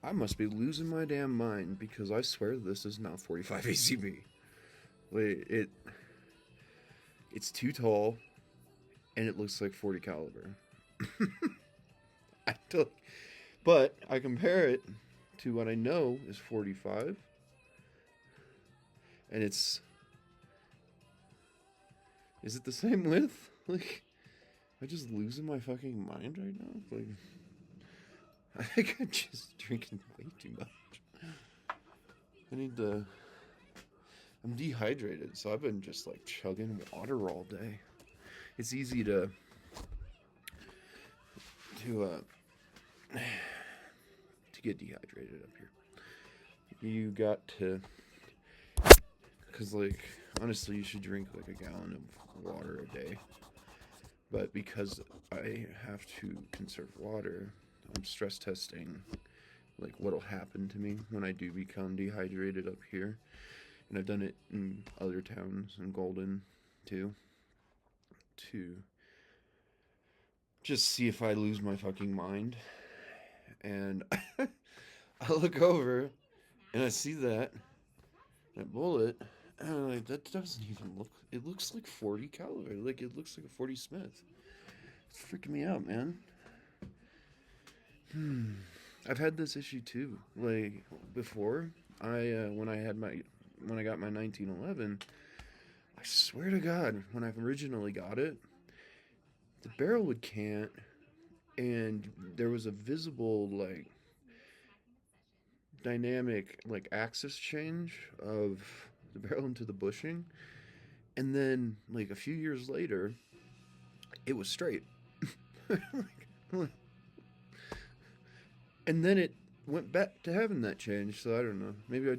I must be losing my damn mind because I swear this is not 45 ACB. Wait, it's too tall and it looks like 40 caliber. I don't, but I compare it to what I know is 45, and it's is it the same width? Like, am I just losing my fucking mind right now? Like, I think I'm just drinking way too much. I need to. I'm dehydrated, so I've been just like chugging water all day. It's easy to to get dehydrated up here. You got to, cause like honestly, you should drink like a gallon of water a day. But because I have to conserve water, I'm stress testing like what'll happen to me when I do become dehydrated up here. And I've done it in other towns in Golden too, to just see if I lose my fucking mind. And I look over and I see that bullet, and I'm like, that doesn't even look. It looks like 40 caliber. Like it looks like a 40 Smith. It's freaking me out, man. Hmm. I've had this issue too. Like before, when I got my 1911, I swear to God, when I originally got it, the barrel would cant, and there was a visible like dynamic like axis change of the barrel into the bushing, and then like a few years later, it was straight. And then it went back to having that change. So I don't know. Maybe I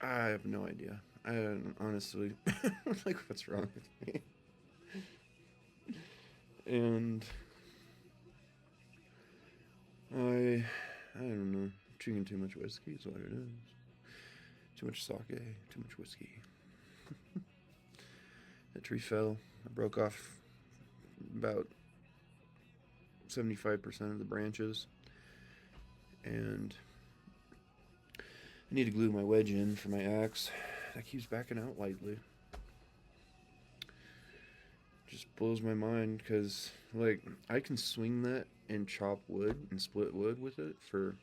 I have no idea. I don't, honestly like what's wrong with me. And I don't know. Drinking too much whiskey is what it is. Too much sake, too much whiskey. That tree fell. I broke off about 75% of the branches, and I need to glue my wedge in for my axe. That keeps backing out lightly. Just blows my mind because, like, I can swing that and chop wood and split wood with it for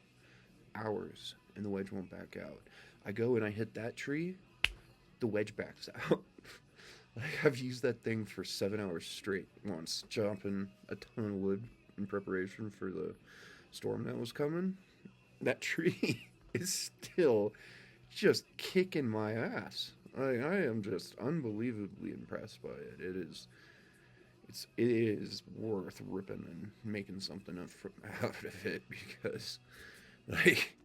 hours, and the wedge won't back out. I go and I hit that tree, the wedge backs out. Like, I've used that thing for 7 hours straight once, chopping a ton of wood in preparation for the storm that was coming. That tree is still just kicking my ass. I am just unbelievably impressed by it. It is worth ripping and making something out of it because like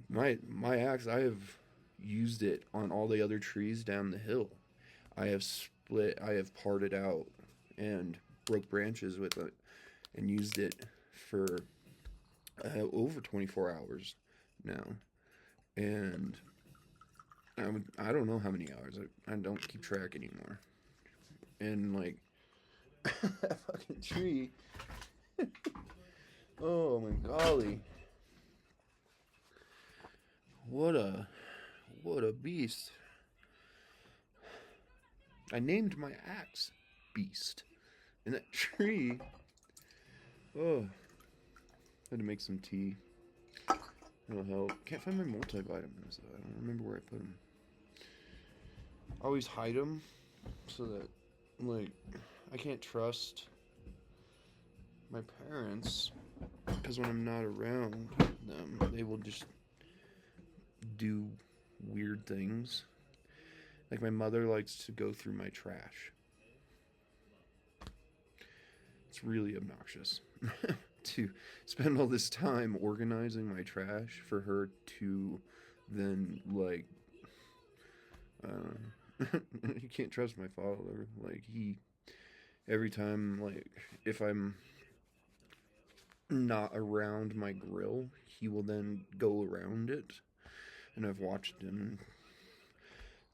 my axe, I have used it on all the other trees down the hill. I have parted out and broke branches with it and used it for over 24 hours now. And I don't know how many hours. I don't keep track anymore. And like that fucking tree. Oh my golly. What a what a beast. I named my axe Beast. And that tree. Oh, I had to make some tea. It'll help. Can't find my multivitamins though. I don't remember where I put them. I always hide them so that, like, I can't trust my parents because when I'm not around them, they will just do weird things. Like, my mother likes to go through my trash. It's really obnoxious to spend all this time organizing my trash for her to then, like, you can't trust my father. Like, every time, like, if I'm not around my grill, he will then go around it. And I've watched him,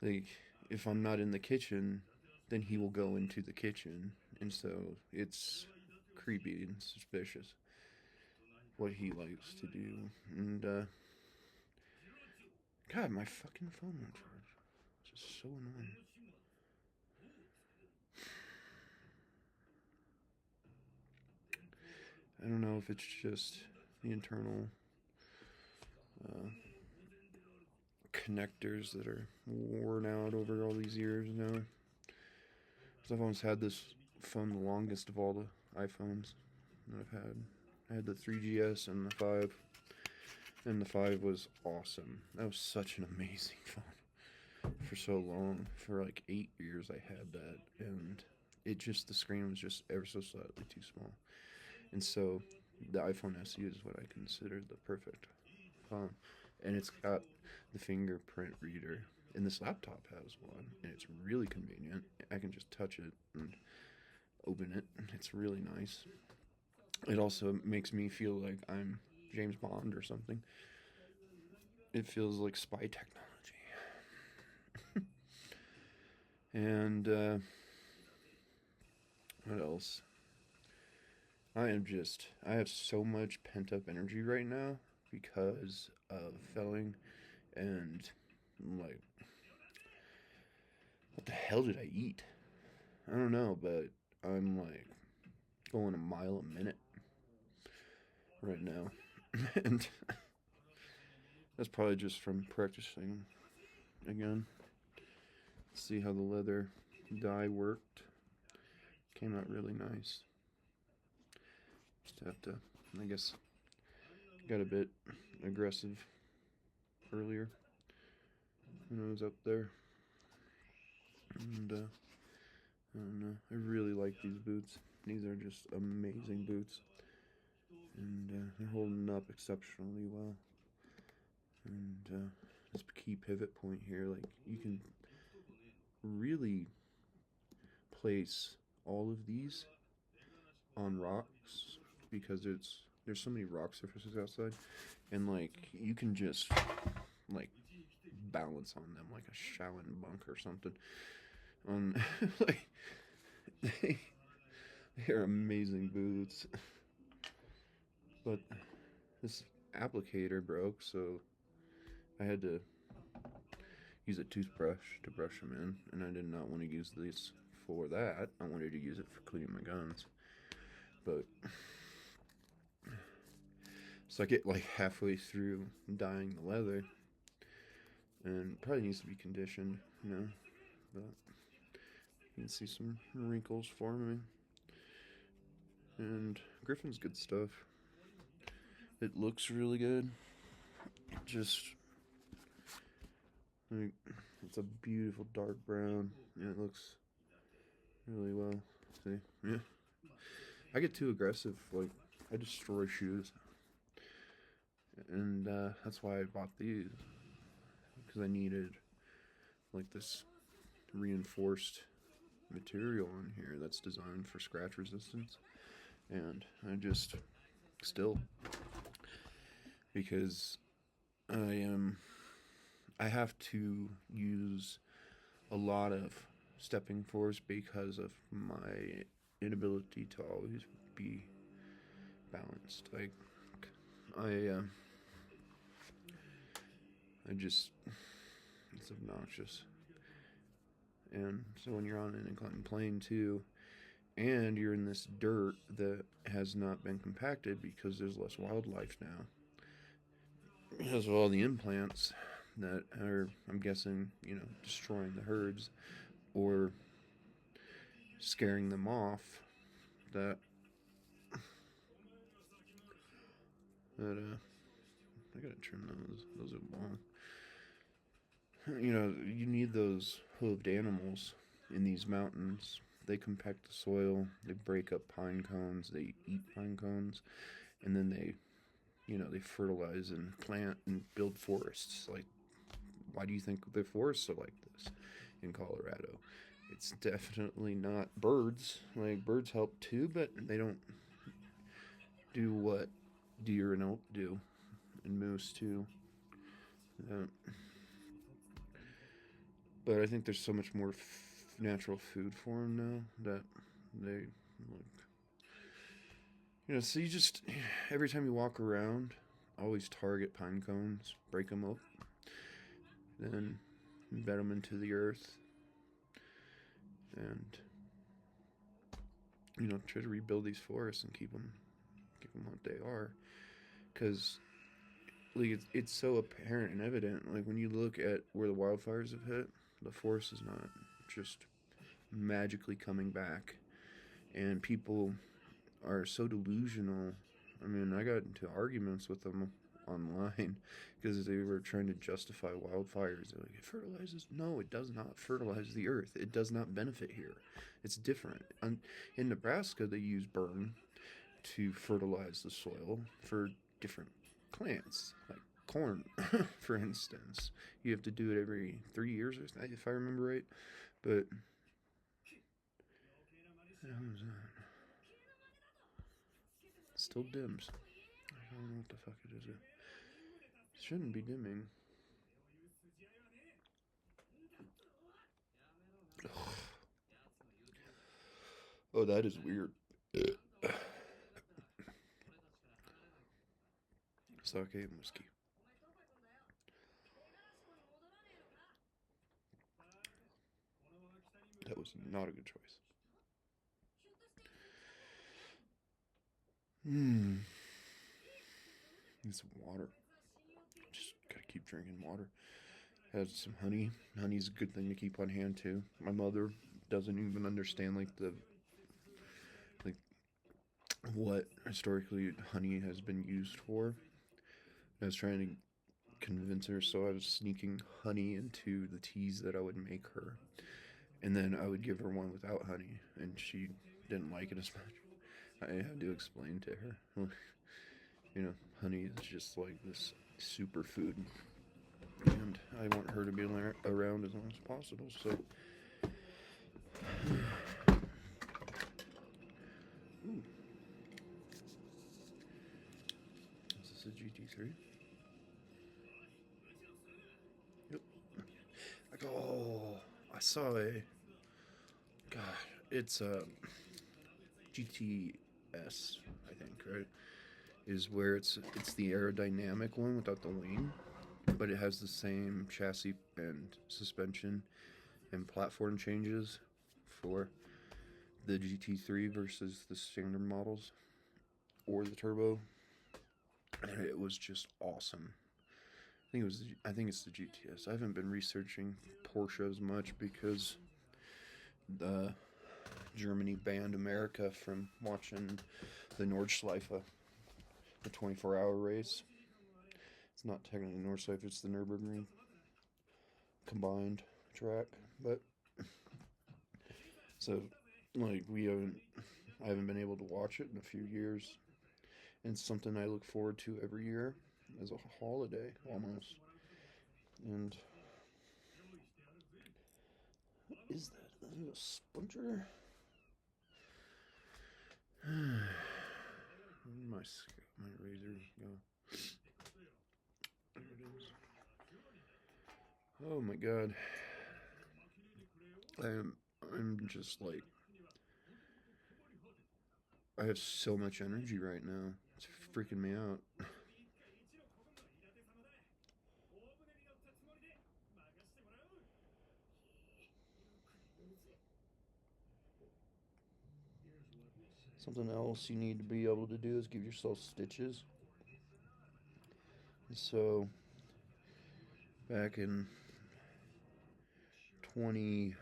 like, if I'm not in the kitchen, then he will go into the kitchen, and so it's creepy and suspicious what he likes to do. And God, my fucking phone won't charge. It's just so annoying. I don't know if it's just the internal connectors that are worn out over all these years now. Because I've almost had this phone the longest of all the iPhones that I've had. I had the 3GS and the 5, and the 5 was awesome. That was such an amazing phone for so long. For like 8 years I had that, and the screen was just ever so slightly too small. And so the iPhone SE is what I consider the perfect phone. And it's got the fingerprint reader. And this laptop has one. And it's really convenient. I can just touch it and open it. It's really nice. It also makes me feel like I'm James Bond or something. It feels like spy technology. And what else? I have so much pent up energy right now because of Felling, and like, what the hell did I eat? I don't know, but I'm like going a mile a minute right now. And that's probably just from practicing again. See how the leather dye worked. Came out really nice. Just have to, I guess, got a bit aggressive earlier when I was up there. And I don't know, I really like these boots. These are just amazing boots. And they're holding up exceptionally well. And this key pivot point here, like, you can really place all of these on rocks because there's so many rock surfaces outside, and like you can just like balance on them like a Shaolin monk or something. Like they're amazing boots, but this applicator broke, so I had to use a toothbrush to brush them in, and I did not want to use this for that. I wanted to use it for cleaning my guns. But so I get like halfway through dyeing the leather, and probably needs to be conditioned, you know. But you can see some wrinkles forming. And Griffin's good stuff. It looks really good. Just like, it's a beautiful dark brown, and it looks really well. See, yeah. I get too aggressive. Like, I destroy shoes, and that's why I bought these, because I needed like this reinforced material on here that's designed for scratch resistance. And I just still, because I have to use a lot of stepping force because of my inability to always be balanced. Like, I just, it's obnoxious. And so when you're on an inclined plane too, and you're in this dirt that has not been compacted because there's less wildlife now, because of all the implants that are, I'm guessing, destroying the herds or scaring them off, that I gotta trim those are long. You need those hooved animals in these mountains. They compact the soil, they break up pine cones, they eat pine cones, and then they fertilize and plant and build forests. Like, why do you think the forests are like this in Colorado? It's definitely not birds. Like, birds help too, but they don't do what deer and elk do, and moose too. But I think there's so much more natural food for them now that they like. So you just every time you walk around, always target pine cones, break them up, then embed them into the earth, and try to rebuild these forests and keep them what they are, because like it's so apparent and evident. Like when you look at where the wildfires have hit, the forest is not just magically coming back, and people are so delusional. I mean, I got into arguments with them online because they were trying to justify wildfires. They're like, it fertilizes. No, it does not fertilize the earth. It does not benefit here. It's different. In Nebraska, they use burn to fertilize the soil for different plants, like corn, for instance. You have to do it every 3 years, or something, if I remember right. But still dims. I don't know what the fuck it is. It shouldn't be dimming. Oh, that is weird. Sake and whiskey. That was not a good choice. Need some water. Just gotta keep drinking water. Has some honey. Honey's a good thing to keep on hand too. My mother doesn't even understand like what historically honey has been used for. I was trying to convince her, so I was sneaking honey into the teas that I would make her, and then I would give her one without honey, and she didn't like it as much. I had to explain to her, honey is just like this superfood, and I want her to be around as long as possible. So, ooh. Is this a GT3? Yep. I saw a. God, it's a GTS, I think, right? Is where it's the aerodynamic one without the wing, but it has the same chassis and suspension and platform changes for the GT3 versus the standard models or the turbo, and it was just awesome. I think it's the GTS. I haven't been researching Porsche as much because the Germany banned America from watching the Nordschleife, the 24-hour race. It's not technically Nordschleife, it's the Nürburgring combined track, but so like I haven't been able to watch it in a few years, and it's something I look forward to every year as a holiday almost. And what is that? Is it a splinter? Where did my razor go? There it is. Oh my god. I'm just like, I have so much energy right now. It's freaking me out. Something else you need to be able to do is give yourself stitches. So, back in 20,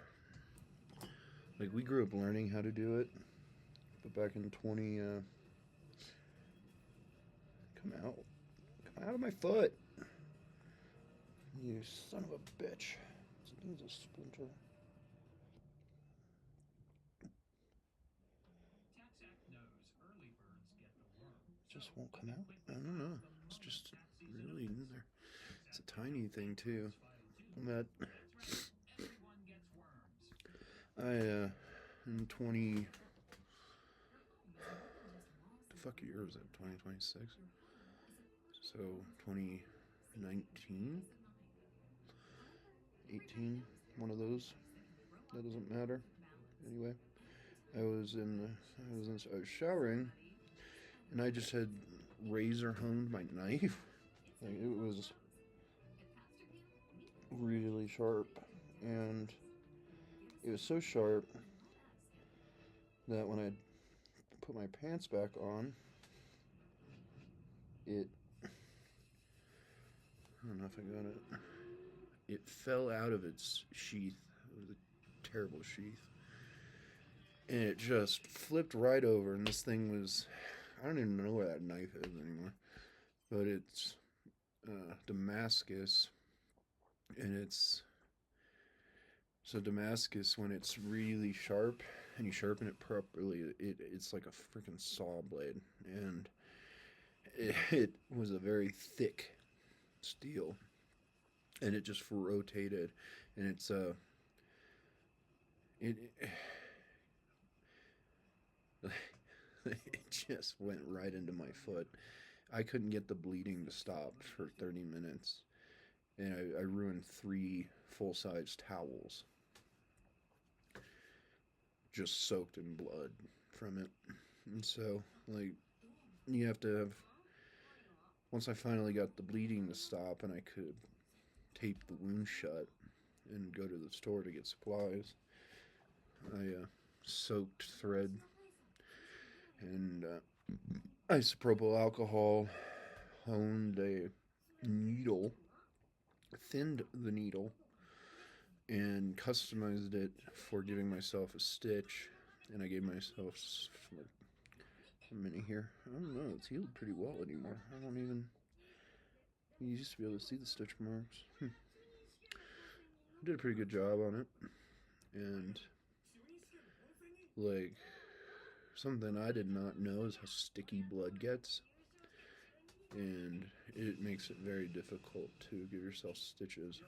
like we grew up learning how to do it, but back in 20, come out of my foot, you son of a bitch. This thing's a splinter. Just won't come out. I don't know. It's just really in there. It's a tiny thing too. That in 20. The fuck year was that? 2026. So 2019, 18, one of those. That doesn't matter. Anyway, I was showering, and I just had razor honed my knife. Like, it was really sharp, and it was so sharp that when I put my pants back on, it, I don't know if I got it. It fell out of its sheath. It was a terrible sheath. And it just flipped right over, and this thing was, I don't even know where that knife is anymore. But it's Damascus, and so Damascus, when it's really sharp and you sharpen it properly, it's like a freaking saw blade, and it was a very thick steel, and it just rotated, and it it just went right into my foot. I couldn't get the bleeding to stop for 30 minutes, and I ruined 3 full-size towels just soaked in blood from it. And so, like, you have to have, once I finally got the bleeding to stop and I could tape the wound shut and go to the store to get supplies, I soaked thread and isopropyl alcohol, honed a needle, thinned the needle, and customized it for giving myself a stitch. And I gave myself, like, a minute here. I don't know, it's healed pretty well anymore. I don't even, you used to be able to see the stitch marks. I did a pretty good job on it. And, like, something I did not know is how sticky blood gets. And it makes it very difficult to give yourself stitches,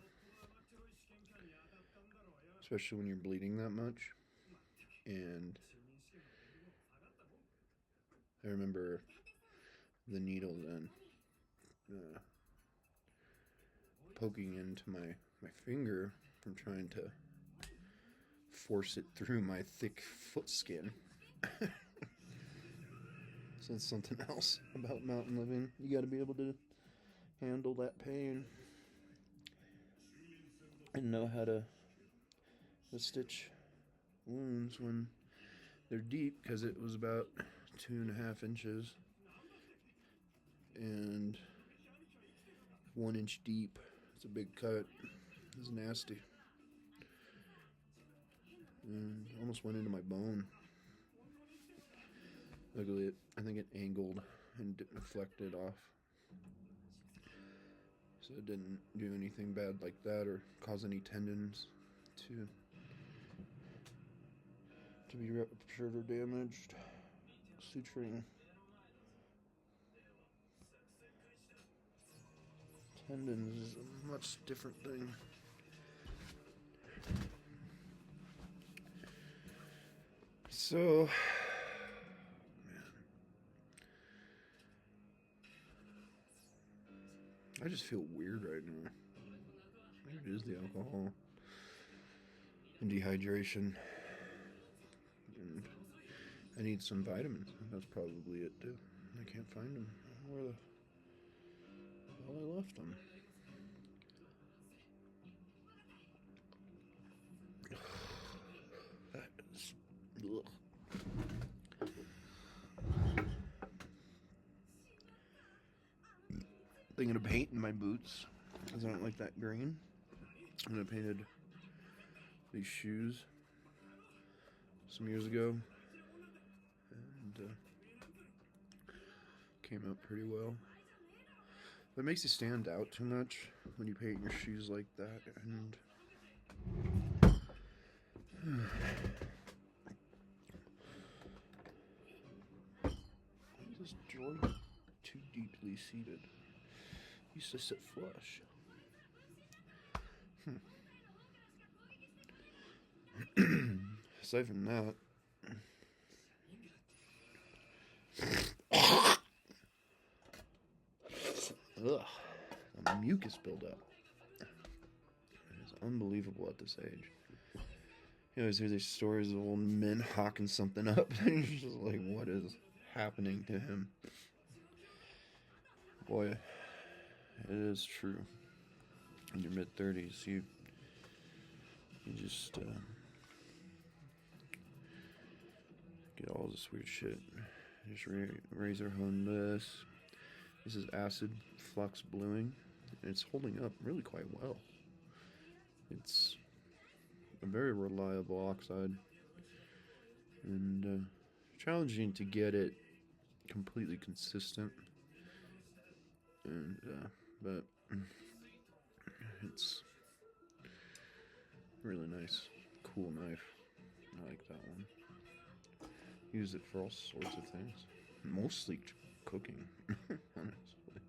especially when you're bleeding that much. And I remember the needle then poking into my finger from trying to force it through my thick foot skin. So that's something else about mountain living. You got to be able to handle that pain and know how to stitch wounds when they're deep, because it was about 2.5 inches and 1 inch deep. It's a big cut. It was nasty. And almost went into my bone. Luckily, I think it angled and deflected off, so it didn't do anything bad like that or cause any tendons to be ruptured or damaged. Suturing tendons is a much different thing. So, man, I just feel weird right now. Maybe it is the alcohol and dehydration, and I need some vitamins. That's probably it too. I can't find them. I don't know where the hell I left them. That is, ugh. Thinking of painting my boots, because I don't like that green. And I painted these shoes some years ago, and came out pretty well. But it makes you stand out too much when you paint your shoes like that, and this joint too deeply seated. Used to sit flush. Aside from that, ugh, the mucus buildup. It is unbelievable at this age. You always hear these stories of old men hawking something up, and you're just like, what is happening to him? Boy, it is true. In your mid-30s, you just get all this weird shit. Just razor hone this. This is acid flux bluing. And it's holding up really quite well. It's a very reliable oxide. And challenging to get it completely consistent. And but it's really nice, cool knife. I like that one. Use it for all sorts of things, mostly cooking, honestly.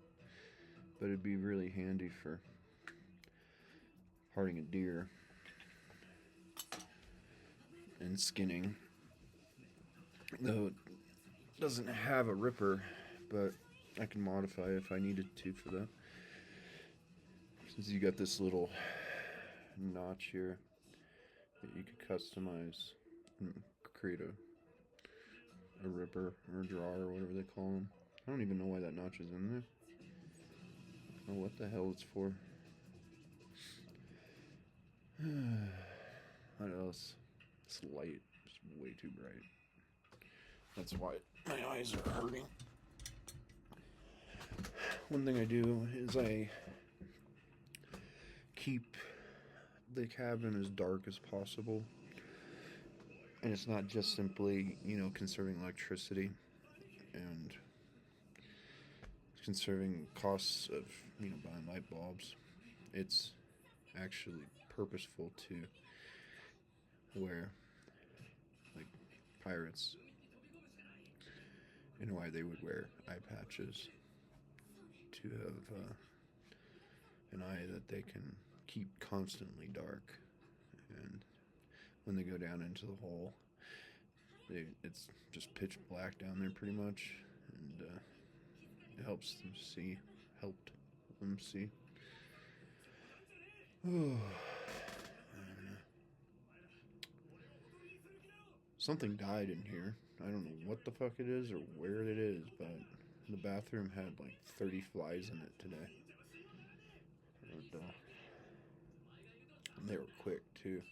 But it'd be really handy for parting a deer and skinning. Though it doesn't have a ripper, but I can modify if I needed to for that. Since you got this little notch here that you could customize and create a ripper or a drawer or whatever they call them. I don't even know why that notch is in there. I don't know what the hell it's for. What else? This light is way too bright. That's why my eyes are hurting. One thing I do is I keep the cabin as dark as possible. And it's not just simply, conserving electricity and conserving costs of, buying light bulbs. It's actually purposeful to where, like, pirates, and why they would wear eye patches to have an eye that they can keep constantly dark. And when they go down into the hole, it's just pitch black down there pretty much, and it helped them see. Oh, something died in here. I don't know what the fuck it is or where it is, but the bathroom had like 30 flies in it today. And they were quick too.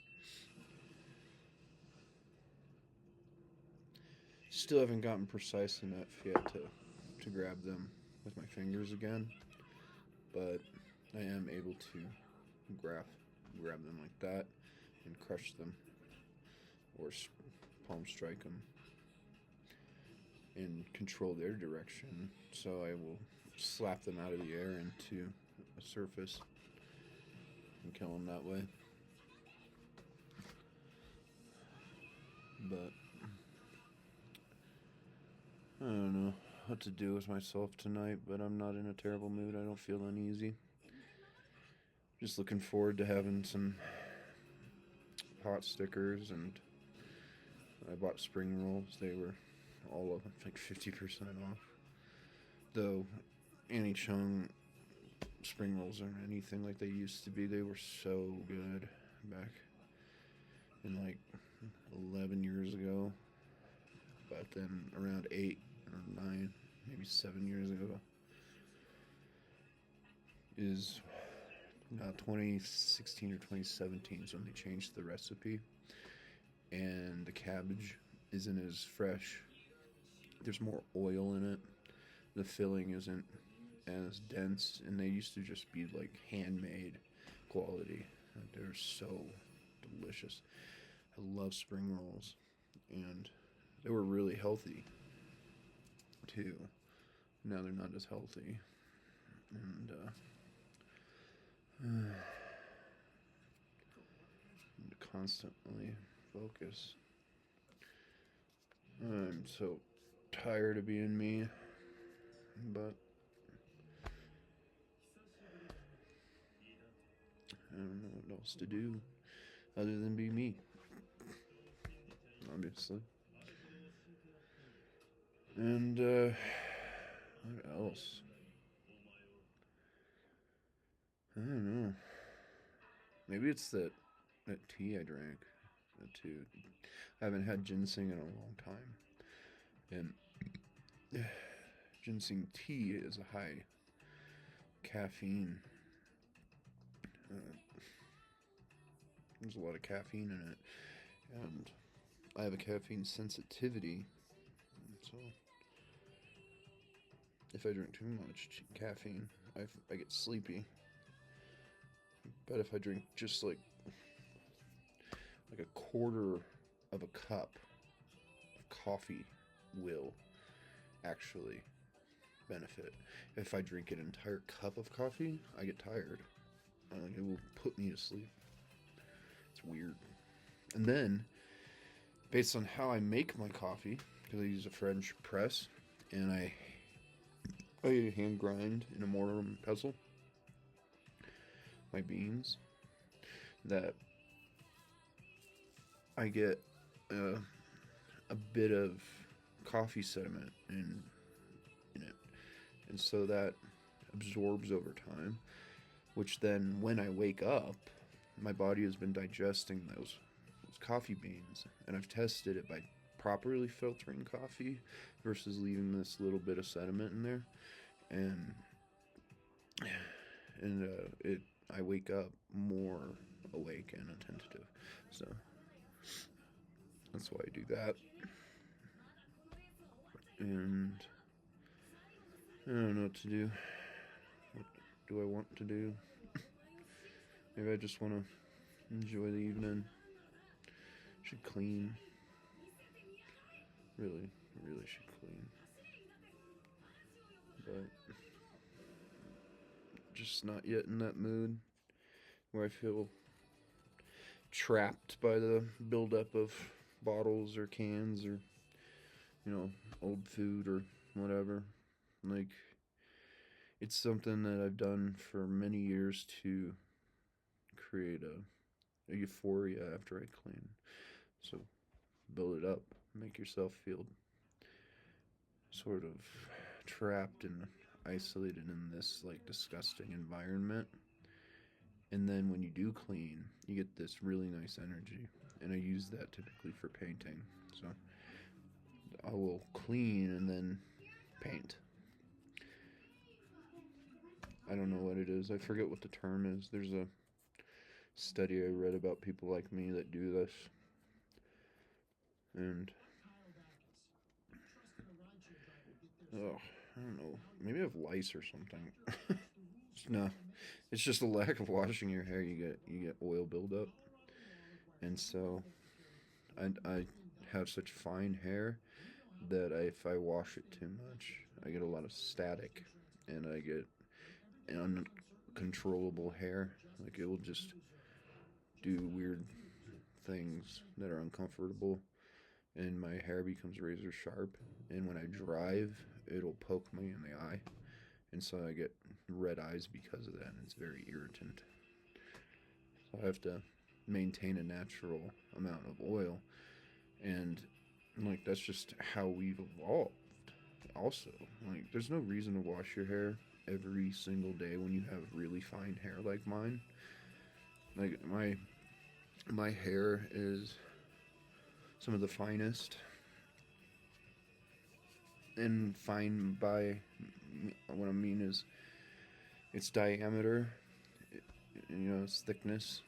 Still haven't gotten precise enough yet to grab them with my fingers again, but I am able to grab them like that and crush them or palm strike them and control their direction. So I will slap them out of the air into a surface and kill them that way. But I don't know what to do with myself tonight, but I'm not in a terrible mood. I don't feel uneasy. Just looking forward to having some pot stickers, and I bought spring rolls. They were all of them like 50% off. Though Annie Chung spring rolls aren't anything like they used to be. They were so good back in like 11 years ago. But then around 8 or 9, maybe 7 years ago, is 2016 or 2017 is when they changed the recipe, and the cabbage isn't as fresh. There's more oil in it. The filling isn't as dense, and they used to just be like handmade quality. They're so delicious. I love spring rolls, and they were really healthy too. Now they're not as healthy, and constantly focus. I'm so tired of being me, but I don't know what else to do other than be me, obviously. And what else? I don't know. Maybe it's that tea I drank. too. I haven't had ginseng in a long time, and ginseng tea is a high caffeine. Uh, there's a lot of caffeine in it, and I have a caffeine sensitivity, so if I drink too much caffeine, I get sleepy. But if I drink just like a quarter of a cup of coffee, will actually benefit. If I drink an entire cup of coffee, I get tired. It will put me to sleep. It's weird. And then, based on how I make my coffee, because I use a French press, and I hand grind in a mortar and pestle my beans, that I get a bit of coffee sediment in it, and so that absorbs over time, which then when I wake up, my body has been digesting those coffee beans, and I've tested it by properly filtering coffee versus leaving this little bit of sediment in there, and I wake up more awake and attentive. So that's why I do that. And I don't know what to do. What do I want to do? Maybe I just want to enjoy the evening. Should clean. Really should clean. But just not yet in that mood where I feel trapped by the buildup of bottles or cans or, old food or whatever. Like, it's something that I've done for many years to create a euphoria after I clean. So build it up, make yourself feel sort of trapped and isolated in this like disgusting environment, and then when you do clean, you get this really nice energy, and I use that typically for painting. So I will clean and then paint. I don't know what it is. I forget what the term is. There's a study I read about people like me that do this, and I don't know. Maybe I have lice or something. No, it's just a lack of washing your hair. You get oil buildup, and so I have such fine hair that if I wash it too much, I get a lot of static, and I get uncontrollable hair. Like, it will just do weird things that are uncomfortable, and my hair becomes razor sharp. And when I drive, it'll poke me in the eye, and so I get red eyes because of that, and it's very irritant. So I have to maintain a natural amount of oil, and like, that's just how we've evolved. Also, like, there's no reason to wash your hair every single day when you have really fine hair like mine. Like, my hair is some of the finest, and fine by what I mean is its diameter, its thickness.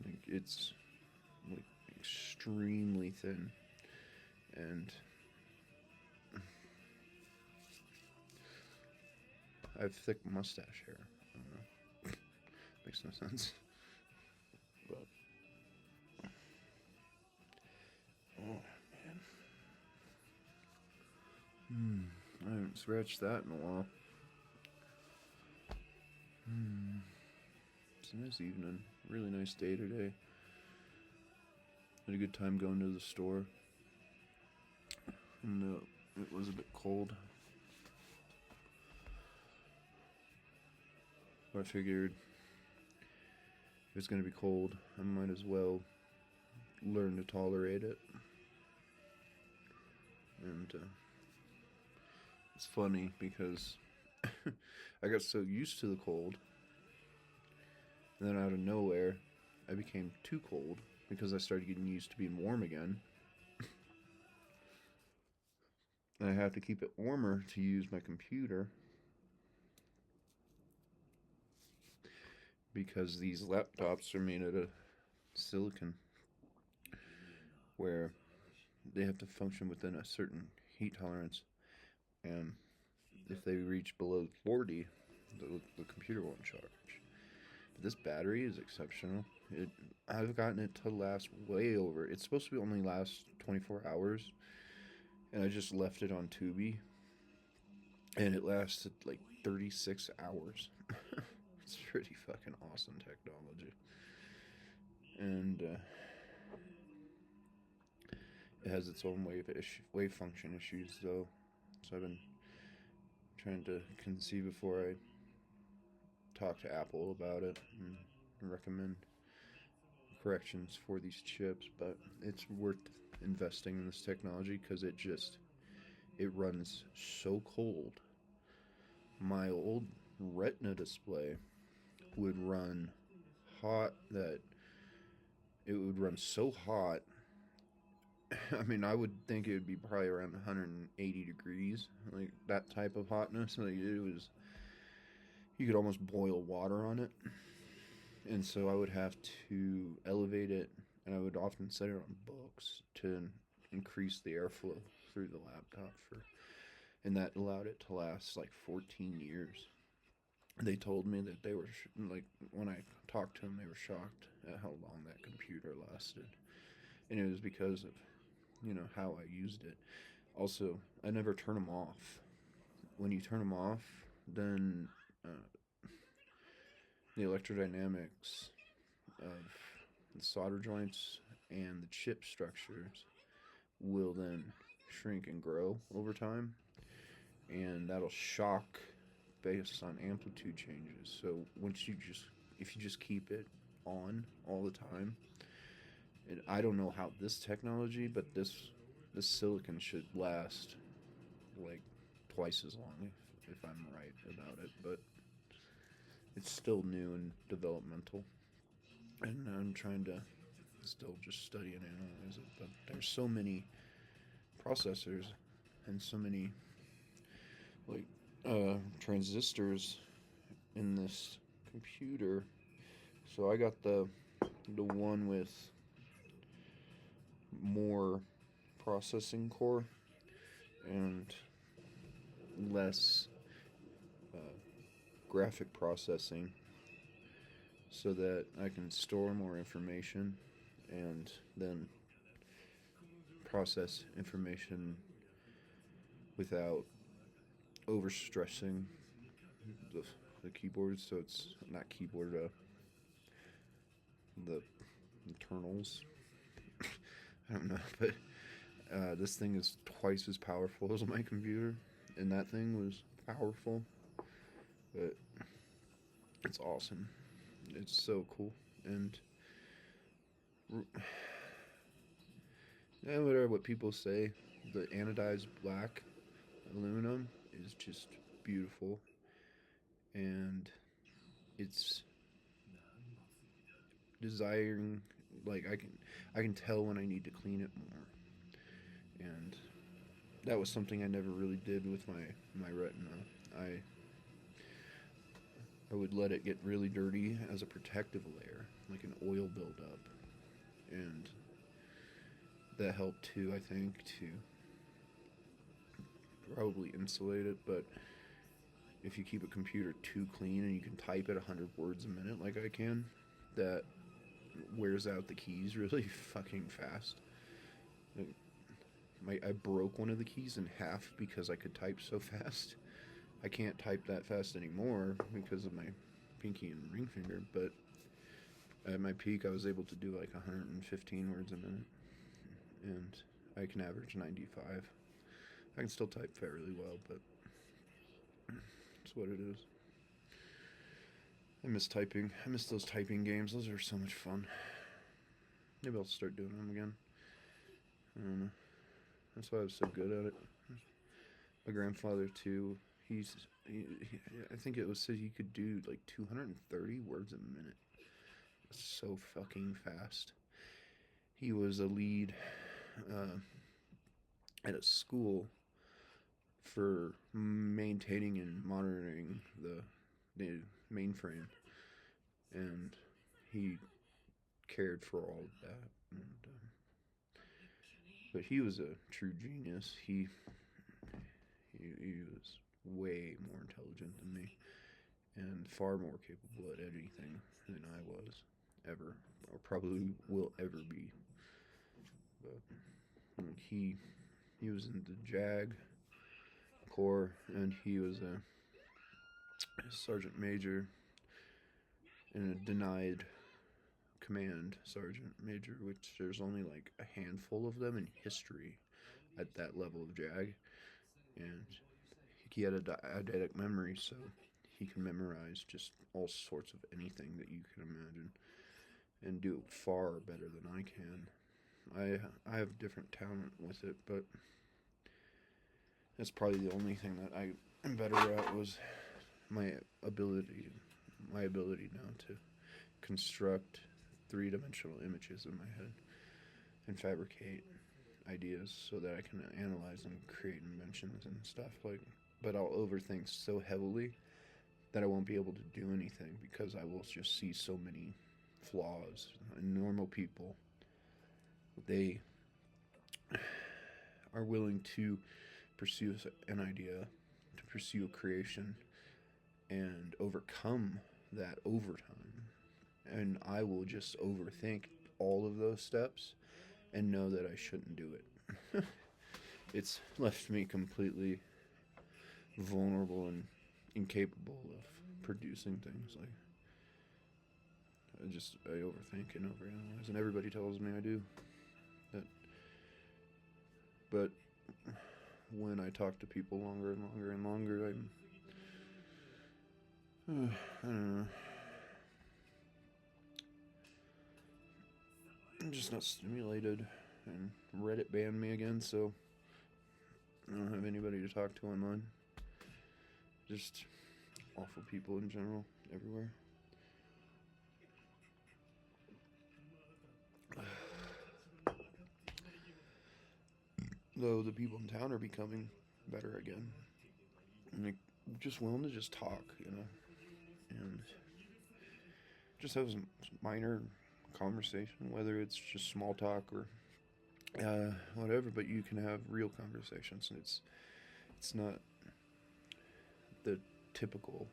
Like, it's like extremely thin, and I have thick mustache hair. I don't know. Makes no sense. But oh man, I haven't scratched that in a while. It's a nice evening. Really nice day today. Had a good time going to the store, and it was a bit cold. But I figured if it's going to be cold, I might as well learn to tolerate it. And it's funny because I got so used to the cold, and then out of nowhere, I became too cold because I started getting used to being warm again. And I have to keep it warmer to use my computer because these laptops are made out of silicon where they have to function within a certain heat tolerance, and if they reach below 40, the computer won't charge. But this battery is exceptional. I've gotten it to last way over. It's supposed to only last 24 hours, and I just left it on Tubi, and it lasted like 36 hours. It's pretty fucking awesome technology. And it has its own wave function issues, though. So I've been trying to conceive before I talk to Apple about it and recommend corrections for these chips. But it's worth investing in this technology because it runs so cold. My old Retina display would run hot that it would run so hot. I mean, I would think it would be probably around 180 degrees, like that type of hotness. Like it was, you could almost boil water on it. And so I would have to elevate it, and I would often set it on books to increase the airflow through the laptop and that allowed it to last like 14 years. They told me that they were like, when I talked to them, they were shocked at how long that computer lasted, and it was because of how I used it. Also, I never turn them off. When you turn them off, then the electrodynamics of the solder joints and the chip structures will then shrink and grow over time, and that'll shock based on amplitude changes. So if you just keep it on all the time, and I don't know how this technology, but this silicon should last like twice as long if I'm right about it, but it's still new and developmental, and I'm trying to still just study and analyze it. But there's so many processors and so many like transistors in this computer. So I got the one with more processing core and less graphic processing, so that I can store more information and then process information without overstressing the keyboard. So it's not keyboard, the internals. I don't know, but this thing is twice as powerful as my computer, and that thing was powerful, but it's awesome. It's so cool, and no matter what people say, the anodized black aluminum is just beautiful, and it's desiring. Like I can tell when I need to clean it more, and that was something I never really did with my Retina. I would let it get really dirty as a protective layer, like an oil buildup, and that helped too, I think, to probably insulate it. But if you keep a computer too clean and you can type at 100 words a minute like I can, that wears out the keys really fucking fast. I broke one of the keys in half because I could type so fast. I can't type that fast anymore because of my pinky and ring finger, but at my peak I was able to do like 115 words a minute, and I can average 95. I can still type fairly well, but it's what it is. I miss typing. I miss those typing games. Those are so much fun. Maybe I'll start doing them again. I don't know. That's why I was so good at it. My grandfather too. I think it was said he could do like 230 words a minute. So fucking fast. he was a lead uh, at a school for maintaining and monitoring the mainframe, and he cared for all of that. And, but he was a true genius. He was way more intelligent than me and far more capable at anything than I was ever, or probably will ever be. But he was in the JAG Corps, and he was a sergeant major in a denied command sergeant major, which there's only like a handful of them in history at that level of JAG, and he had a eidetic memory, so he can memorize just all sorts of anything that you can imagine and do it far better than I can. I have different talent with it, but that's probably the only thing that I am better at was my ability now to construct three-dimensional images in my head and fabricate ideas so that I can analyze and create inventions and stuff like. But I'll overthink so heavily that I won't be able to do anything because I will just see so many flaws in normal people. They are willing to pursue an idea, to pursue a creation, and overcome that over time. And I will just overthink all of those steps and know that I shouldn't do it. It's left me completely vulnerable and incapable of producing things. Like I overthink and overanalyze, and everybody tells me I do that. But when I talk to people longer and longer and longer, I don't know. I'm just not stimulated, and Reddit banned me again, so I don't have anybody to talk to online. Just awful people in general, everywhere. Though the people in town are becoming better again. And like, just willing to just talk, and just have some minor conversation, whether it's just small talk or whatever, but you can have real conversations, and it's not the typical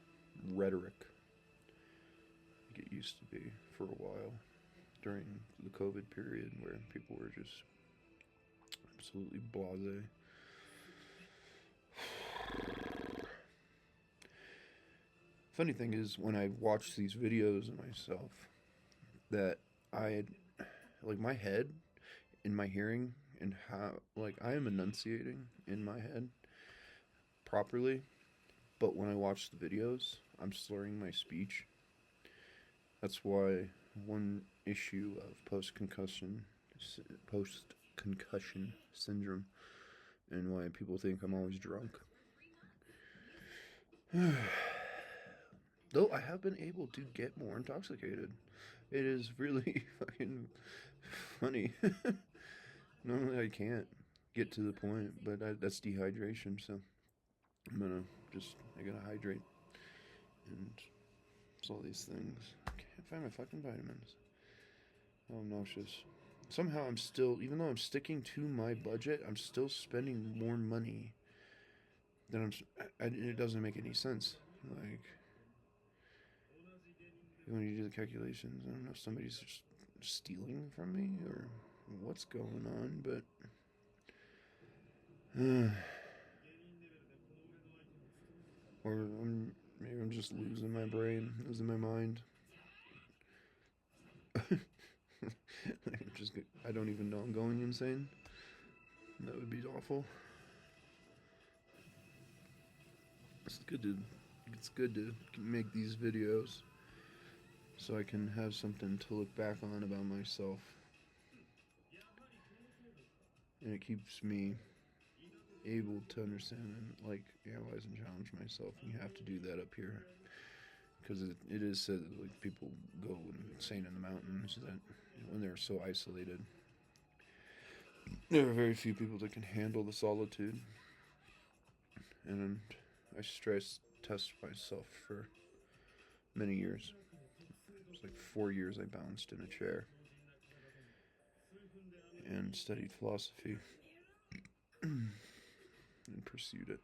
rhetoric like it used to be for a while during the COVID period where people were just absolutely blasé. Funny thing is, when I watch these videos of myself, that like my head and my hearing and how, like, I am enunciating in my head properly, but when I watch the videos, I'm slurring my speech. That's why one issue of post-concussion syndrome, and why people think I'm always drunk. Though I have been able to get more intoxicated. It is really fucking funny. Normally I can't get to the point, but that's dehydration, so I gotta hydrate. And it's all these things. I can't find my fucking vitamins. Oh, I'm nauseous. Somehow I'm still, even though I'm sticking to my budget, I'm still spending more money than it doesn't make any sense. Like, when you do the calculations, I don't know if somebody's just stealing from me or what's going on, but or maybe I'm just losing my brain, losing my mind. I don't even know I'm going insane. That would be awful. It's good to make these videos so I can have something to look back on about myself. And it keeps me able to understand and, like, analyze and challenge myself. And you have to do that up here, because it is said that, like, people go insane in the mountains that when they're so isolated, There are very few people that can handle the solitude, and I stress test myself for many years. It was like 4 years I bounced in a chair and studied philosophy and pursued it.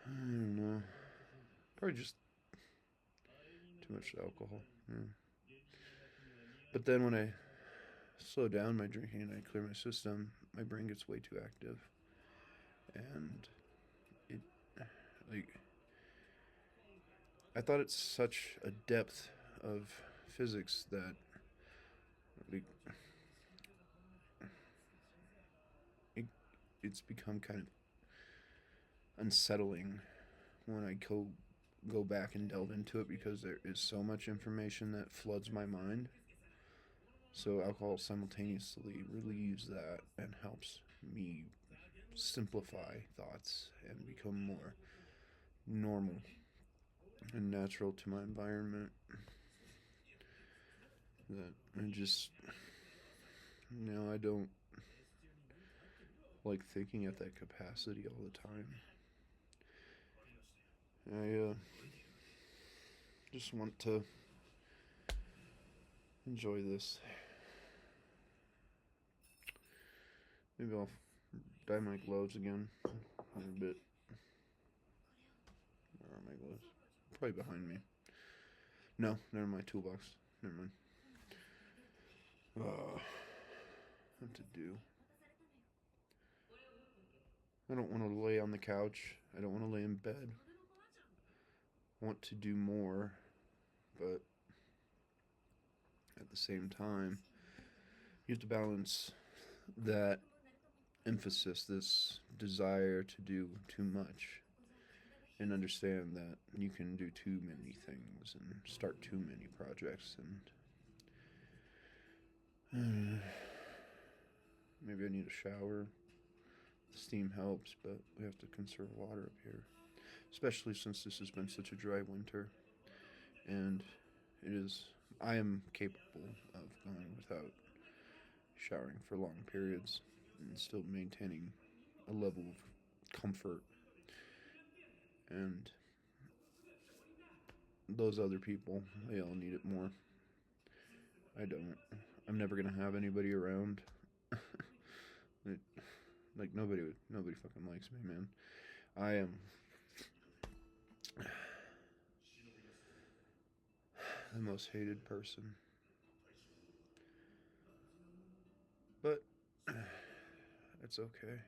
I don't know. Probably just too much alcohol. Yeah. But then when I slow down my drinking and I clear my system, my brain gets way too active. And it, like, I thought it's such a depth of physics that, like, it, it's become kind of unsettling when I go back and delve into it because there is so much information that floods my mind. So alcohol simultaneously relieves that and helps me simplify thoughts and become more normal and natural to my environment. That I just, I don't like thinking at that capacity all the time. I just want to enjoy this. Maybe I'll dye my gloves again in a bit. Where are my gloves? Probably behind me. No, they're in my toolbox. Never mind. What to do? I don't want to lay on the couch. I don't want to lay in bed. I want to do more, but at the same time, you have to balance that emphasis, this desire to do too much, and understand that you can do too many things and start too many projects. And maybe I need a shower. The steam helps, but we have to conserve water up here, especially since this has been such a dry winter. And I am capable of going without showering for long periods and still maintaining a level of comfort. And those other people, they all need it more. I don't. I'm never gonna have anybody around. Like nobody fucking likes me, man. I am the most hated person. But it's okay.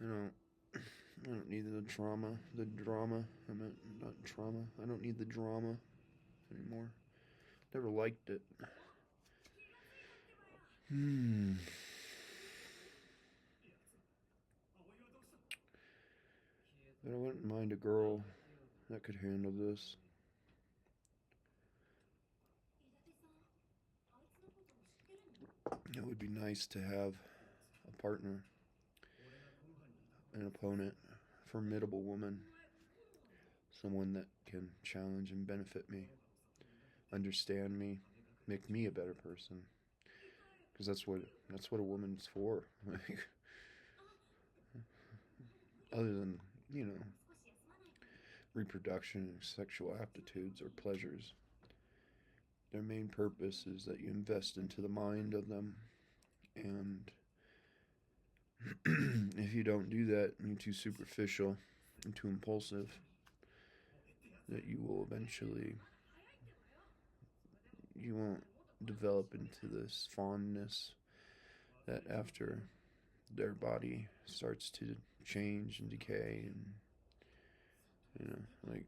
I don't. I don't need the drama. The drama. I meant not trauma. I don't need the drama anymore. Never liked it. But I wouldn't mind a girl that could handle this. It would be nice to have a partner, an opponent, a formidable woman, someone that can challenge and benefit me, understand me, make me a better person. Because that's what a woman's for. Like, other than reproduction, sexual aptitudes, or pleasures, their main purpose is that you invest into the mind of them, and if you don't do that, you're too superficial and too impulsive, that you won't develop into this fondness that after their body starts to change and decay, and like,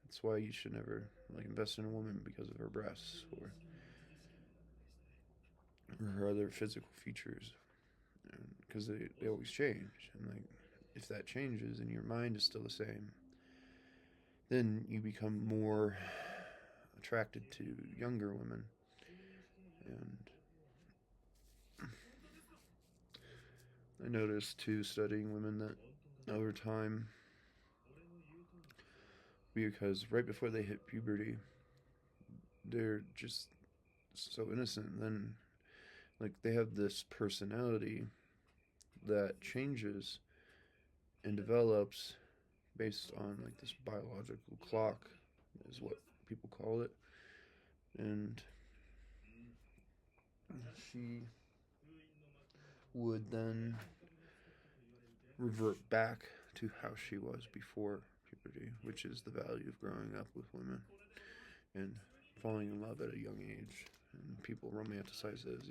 that's why you should never invest in a woman because of her breasts or her other physical features, because they always change, and if that changes and your mind is still the same, then you become more attracted to younger women. And I noticed too, studying women, that over time, because right before they hit puberty, they're just so innocent. Then, like, they have this personality that changes and develops based on like this biological clock, is what people call it. And she would then revert back to how she was before puberty, which is the value of growing up with women and falling in love at a young age. And people romanticize it as,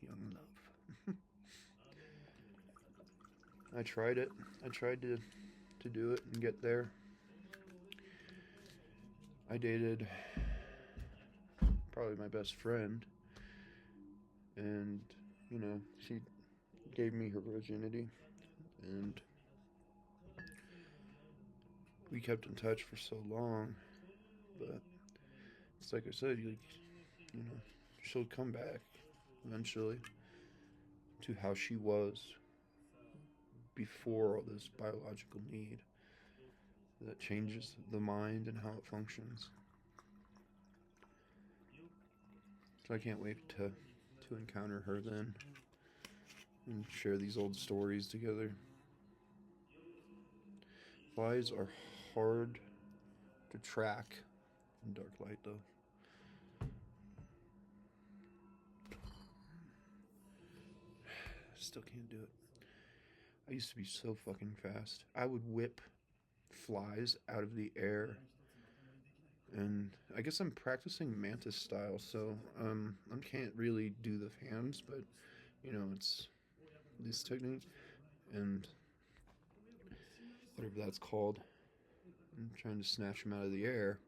young love. I tried it. I tried to do it and get there. I dated probably my best friend, and, she gave me her virginity, and we kept in touch for so long, but it's like I said, you know, she'll come back eventually to how she was before all this biological need that changes the mind and how it functions. So I can't wait to encounter her then and share these old stories together. Flies are hard to track in dark light, though. Still can't do it. I used to be so fucking fast. I would whip flies out of the air. And I guess I'm practicing mantis style, so I can't really do the hands, but it's this technique and whatever that's called. I'm trying to snatch them out of the air,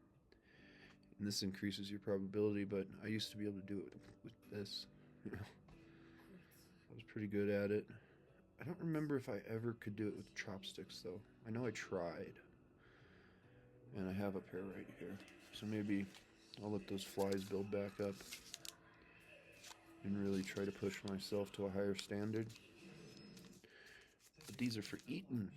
and this increases your probability. But I used to be able to do it with this. I was pretty good at it. I don't remember if I ever could do it with chopsticks, though. I know I tried. And I have a pair right here. So maybe I'll let those flies build back up and really try to push myself to a higher standard. But these are for eating.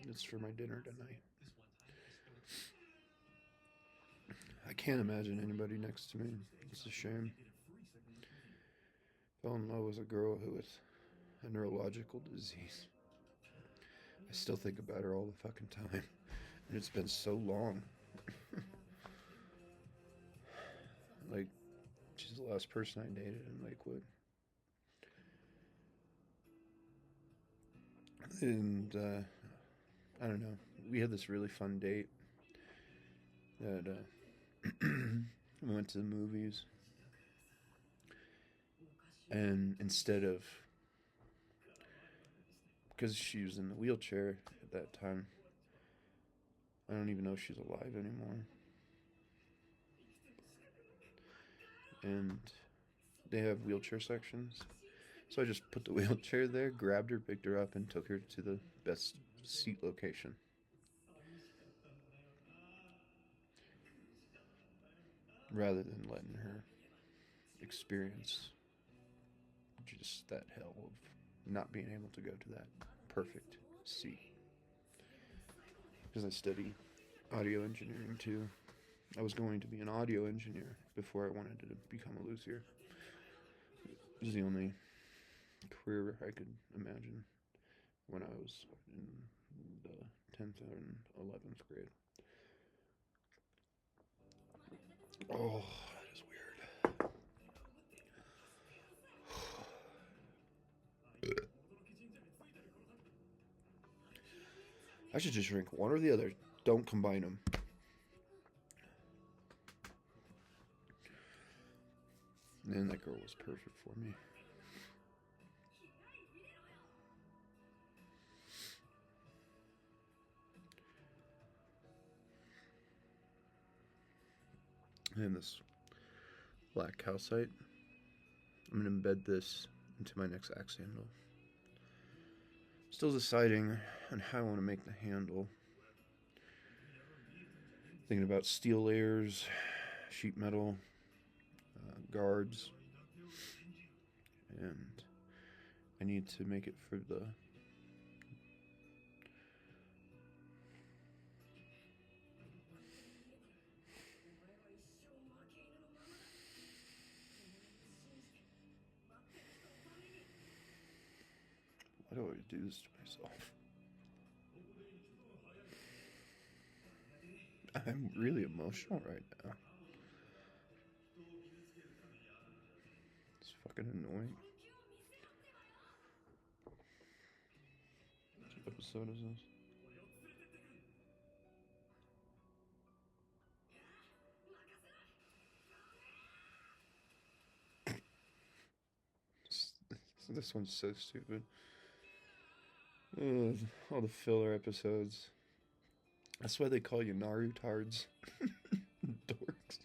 It's for my dinner tonight. I can't imagine anybody next to me. It's a shame. Fell in love with a girl who was a neurological disease. I still think about her all the fucking time. And it's been so long. Like, she's the last person I dated in Lakewood. And, I don't know. We had this really fun date that, we went to the movies. And instead of, because she was in the wheelchair at that time, I don't even know if she's alive anymore. And they have wheelchair sections. So I just put the wheelchair there, grabbed her, picked her up, and took her to the best seat location. Rather than letting her experience just that hell of not being able to go to that perfect seat. Because I study audio engineering too. I was going to be an audio engineer before I wanted to become a luthier. It was the only career I could imagine when I was in the 10th and 11th grade. Oh, that is weird. I should just drink one or the other. Don't combine them. And that girl was perfect for me. And this black calcite, I'm going to embed this into my next axe handle. Still deciding on how I want to make the handle. Thinking about steel layers, sheet metal, guards, and I need to make it for the do this to myself? I'm really emotional right now. It's fucking annoying. What episode is this? This one's so stupid. All the filler episodes. That's why they call you Narutards. Dorks.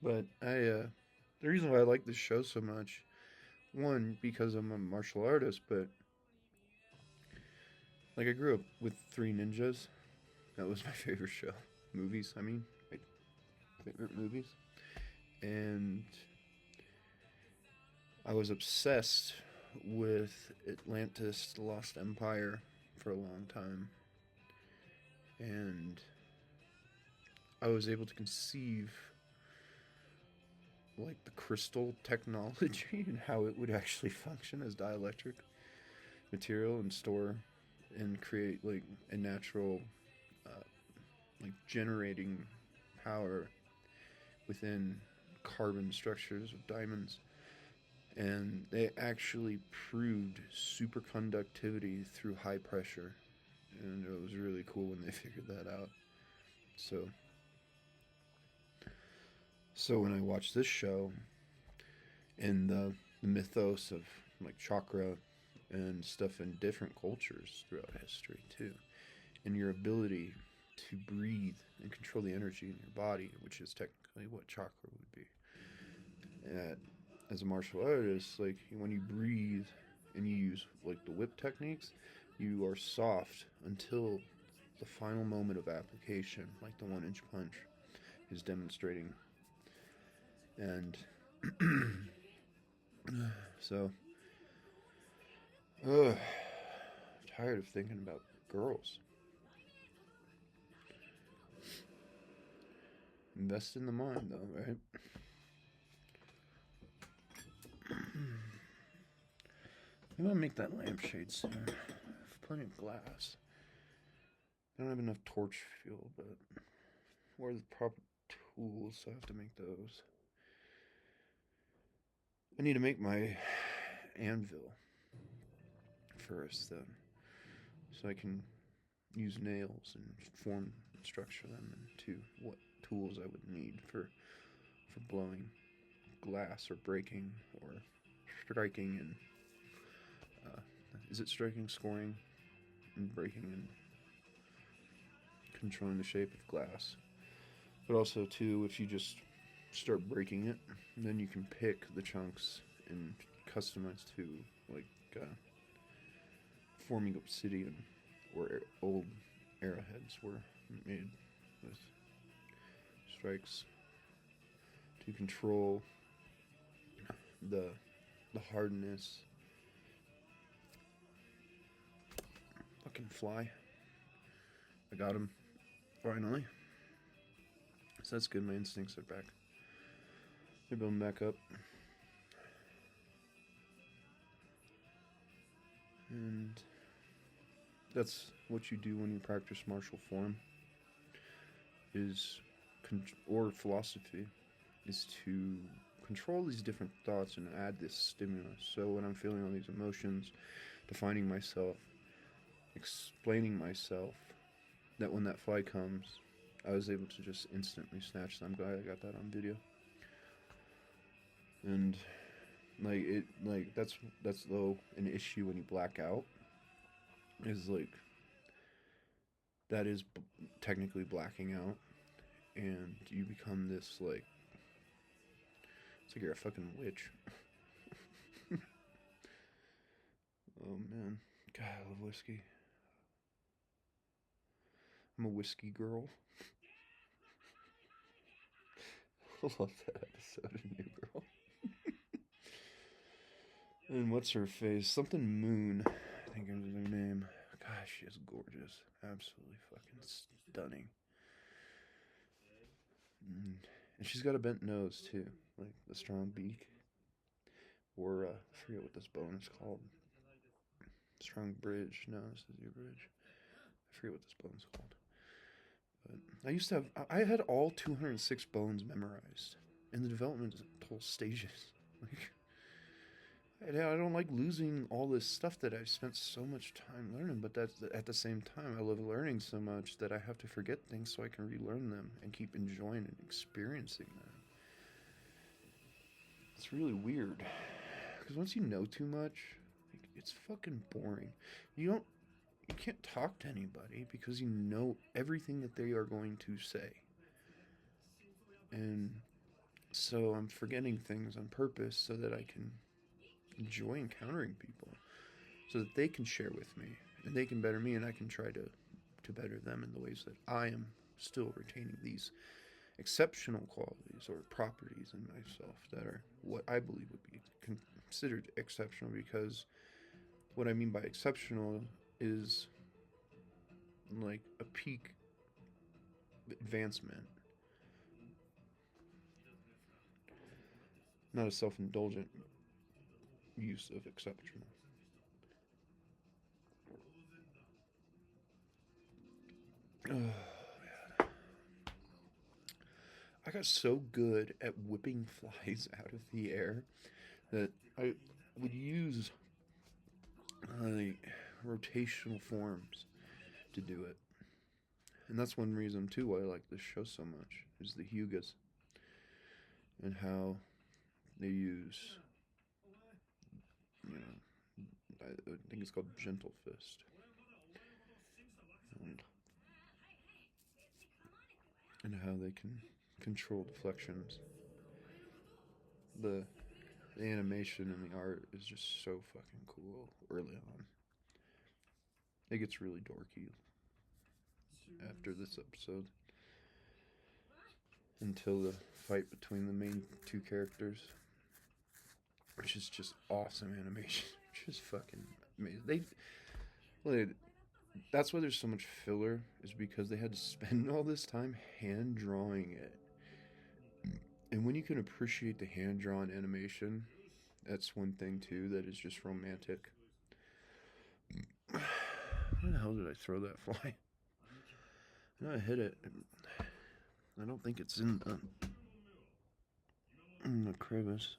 But the reason why I like this show so much, one, because I'm a martial artist, but like I grew up with Three Ninjas. That was my favorite show. Movies, I mean, my favorite movies. And I was obsessed with Atlantis, the Lost Empire, for a long time. And I was able to conceive like the crystal technology and how it would actually function as dielectric material and store and create like a natural like generating power within carbon structures of diamonds. And they actually proved superconductivity through high pressure, and it was really cool when they figured that out. So when I watch this show and the mythos of like chakra and stuff in different cultures throughout history too, and your ability to breathe and control the energy in your body, which is technically what chakra would be. As a martial artist, like when you breathe and you use like the whip techniques, you are soft until the final moment of application, like the 1 inch punch is demonstrating. And so, tired of thinking about girls. Invest in the mind, though, right? Maybe I'll make that lampshade soon. I have plenty of glass. I don't have enough torch fuel, but where are the proper tools? So I have to make those. I need to make my anvil first, then, so I can use nails and form and structure them into what tools I would need for blowing glass or breaking or striking and is it striking, scoring, and breaking and controlling the shape of glass. But also too, if you just start breaking it, then you can pick the chunks and customize to like forming obsidian or old arrowheads were made with strikes to control the hardness. Fucking fly. I got him. Finally. So that's good, my instincts are back. They're building back up. And that's what you do when you practice martial form or philosophy, is to control these different thoughts and add this stimulus. So when I'm feeling all these emotions, defining myself, explaining myself, that when that fly comes, I was able to just instantly snatch them. I'm glad I got that on video. And that's though an issue when you black out, is like that is technically blacking out, and you become this like, it's like you're a fucking witch. Oh man, God, I love whiskey. I'm a whiskey girl. I love that episode of New Girl. And what's her face? Something Moon, I think is her name. Gosh, she is gorgeous. Absolutely fucking stunning. And she's got a bent nose too, like the strong beak. or I forget what this bone is called. Strong bridge. No, this is your bridge. I forget what this bone's called. But I used to have. I had all 206 bones memorized in the developmental stages. Like, I don't like losing all this stuff that I've spent so much time learning, but that's at the same time I love learning so much that I have to forget things so I can relearn them and keep enjoying and experiencing them. It's really weird because once you know too much, it's fucking boring. You can't talk to anybody because you know everything that they are going to say. And so I'm forgetting things on purpose so that I can enjoy encountering people, so that they can share with me and they can better me and I can try to better them in the ways that I am still retaining these exceptional qualities or properties in myself that are what I believe would be considered exceptional, because what I mean by exceptional is like a peak advancement, not a self-indulgent use of exceptional. Oh, I got so good at whipping flies out of the air that I would use rotational forms to do it. And that's one reason too why I like this show so much, is the Hyugas and how they use, you know, I think it's called Gentle Fist, and, and how they can control deflections. The the animation and the art is just so fucking cool early on. It gets really dorky after this episode until the fight between the main two characters, which is just awesome animation. Just fucking amazing. That's why there's so much filler, is because they had to spend all this time hand drawing it. And when you can appreciate the hand drawn animation, that's one thing too that is just romantic. Where the hell did I throw that fly? I know I hit it. I don't think it's in the crevice,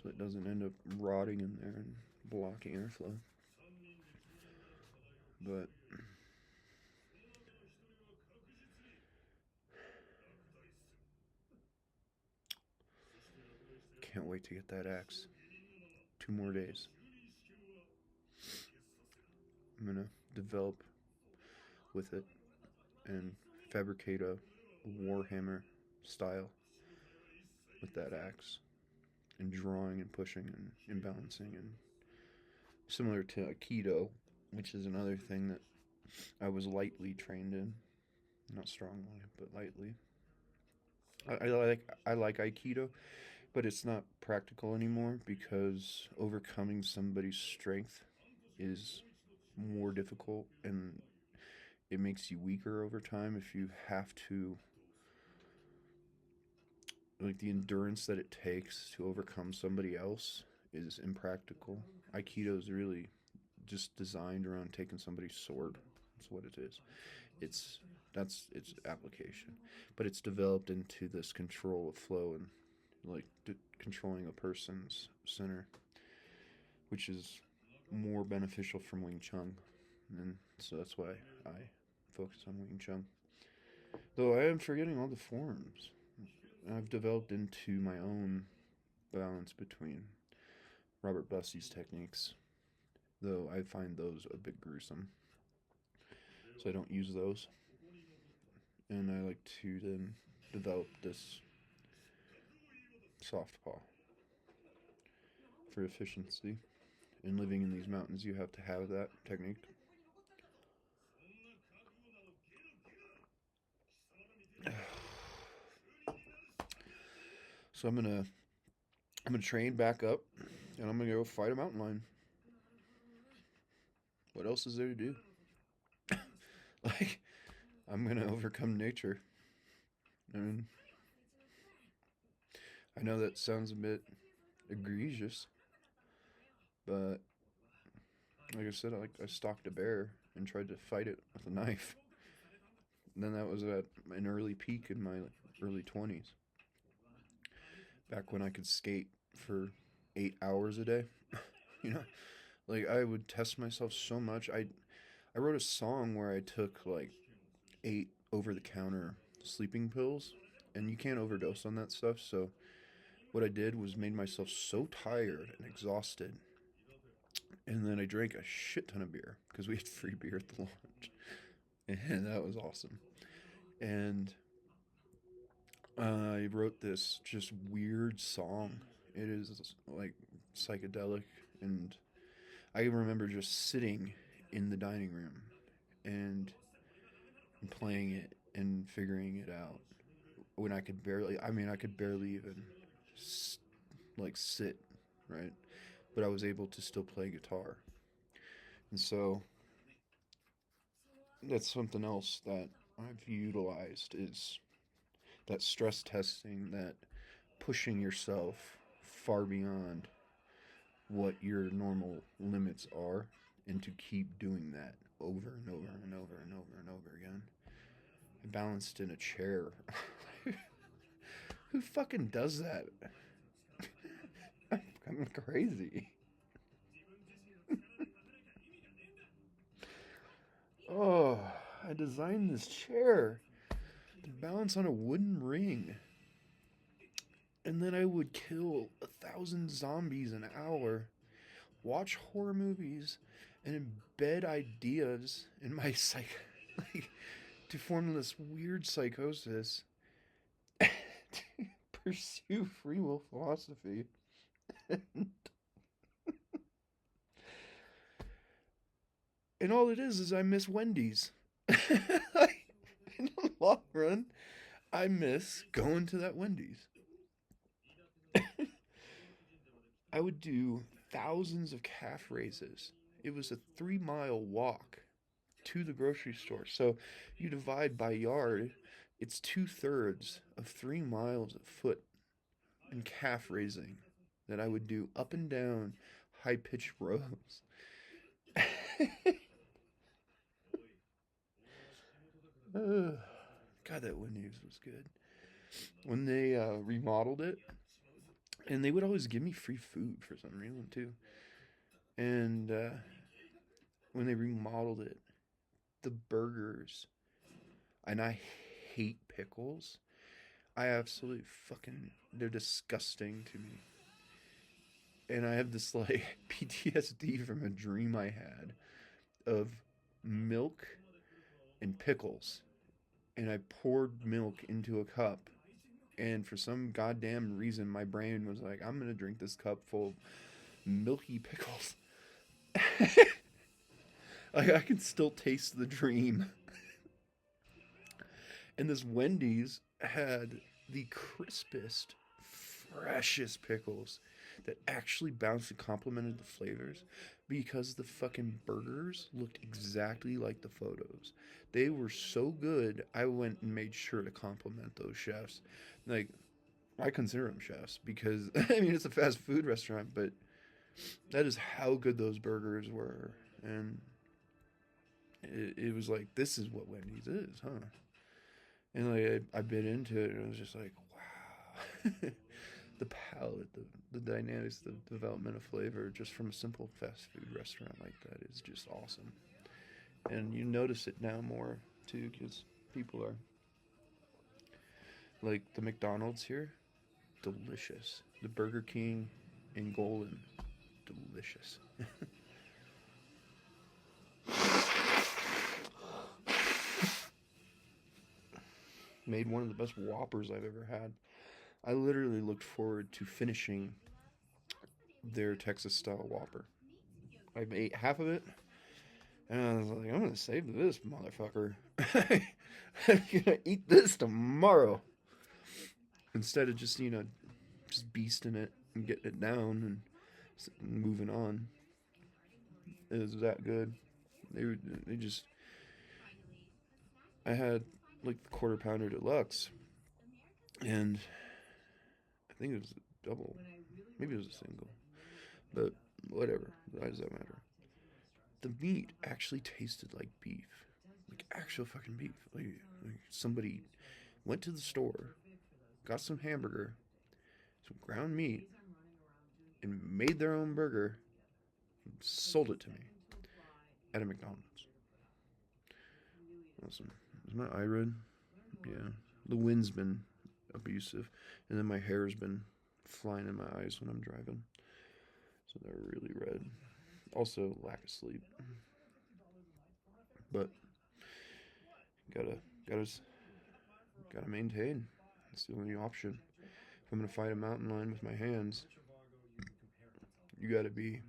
so it doesn't end up rotting in there and blocking airflow. But can't wait to get that axe. 2 more days. I'm gonna develop with it and fabricate a Warhammer style with that axe, and drawing and pushing and balancing, and similar to Aikido, which is another thing that I was lightly trained in, not strongly, but lightly. I like Aikido, but it's not practical anymore because overcoming somebody's strength is more difficult, and it makes you weaker over time if you have to, like, the endurance that it takes to overcome somebody else is impractical. Aikido is really just designed around taking somebody's sword. That's what it is. That's its application, but it's developed into this control of flow and like controlling a person's center, which is more beneficial from Wing Chun, and so that's why I focus on Wing Chun. Though I am forgetting all the forms. I've developed into my own balance between Robert Bussey's techniques, though I find those a bit gruesome, so I don't use those. And I like to then develop this soft paw for efficiency. In living in these mountains, you have to have that technique. So I'm gonna train back up, and I'm gonna go fight a mountain lion. What else is there to do? Like, I'm gonna overcome nature. I mean, I know that sounds a bit egregious. But like I said, I stalked a bear and tried to fight it with a knife. And then that was at an early peak in my early 20s, back when I could skate for 8 hours a day. You know, like I would test myself so much. I wrote a song where I took like 8 over the counter sleeping pills, and you can't overdose on that stuff. So what I did was made myself so tired and exhausted, and then I drank a shit ton of beer because we had free beer at the launch, and that was awesome. And I wrote this just weird song. It is like psychedelic, and I remember just sitting in the dining room and playing it and figuring it out when I could barely. I mean, I could barely even like sit, right? But I was able to still play guitar, and so that's something else that I've utilized is that stress testing, that pushing yourself far beyond what your normal limits are, and to keep doing that over and over and over and over and over again. I balanced in a chair. Who fucking does that? I'm crazy. Oh, I designed this chair to balance on a wooden ring. And then I would kill 1,000 zombies an hour, watch horror movies, and embed ideas in my like, to form this weird psychosis to pursue free will philosophy. And all it is I miss Wendy's. Like, in the long run, I miss going to that Wendy's. I would do thousands of calf raises. It was a 3 mile walk to the grocery store. So you divide by yard, it's 2/3 of 3 miles of foot and calf raising that I would do up and down high pitched rows. God, that Wendy's was good. When they remodeled it, and they would always give me free food for some reason too. And when they remodeled it, the burgers, and I hate pickles. I absolutely fucking, they're disgusting to me. And I have this like PTSD from a dream I had of milk and pickles. And I poured milk into a cup. And for some goddamn reason, my brain was like, I'm going to drink this cup full of milky pickles. Like, I can still taste the dream. And this Wendy's had the crispest, freshest pickles that actually bounced and complemented the flavors because the fucking burgers looked exactly like the photos. They were so good, I went and made sure to compliment those chefs. Like, I consider them chefs because, I mean, it's a fast food restaurant, but that is how good those burgers were. And it was like, this is what Wendy's is, huh? And like I bit into it, and I was just like, wow, the palate, the dynamics, the development of flavor, just from a simple fast food restaurant like that is just awesome. And you notice it now more too, because people are like the McDonald's here, delicious. The Burger King in Golden, delicious. Made one of the best Whoppers I've ever had. I literally looked forward to finishing their Texas style Whopper. I ate half of it, and I was like, I'm gonna save this motherfucker. I'm gonna eat this tomorrow. Instead of just, just beasting it and getting it down and moving on. It was that good. They just, I had like the quarter pounder deluxe, and I think it was a double. Maybe it was a single. But whatever. Why does that matter? The meat actually tasted like beef. Like actual fucking beef. Like somebody went to the store, got some hamburger, some ground meat, and made their own burger and sold it to me at a McDonald's. Awesome. Is my eye red? Yeah. The wind's been abusive, and then my hair's been flying in my eyes when I'm driving, so they're really red. Also, lack of sleep, but gotta gotta gotta maintain. It's the only option. If I'm gonna fight a mountain lion with my hands, you gotta be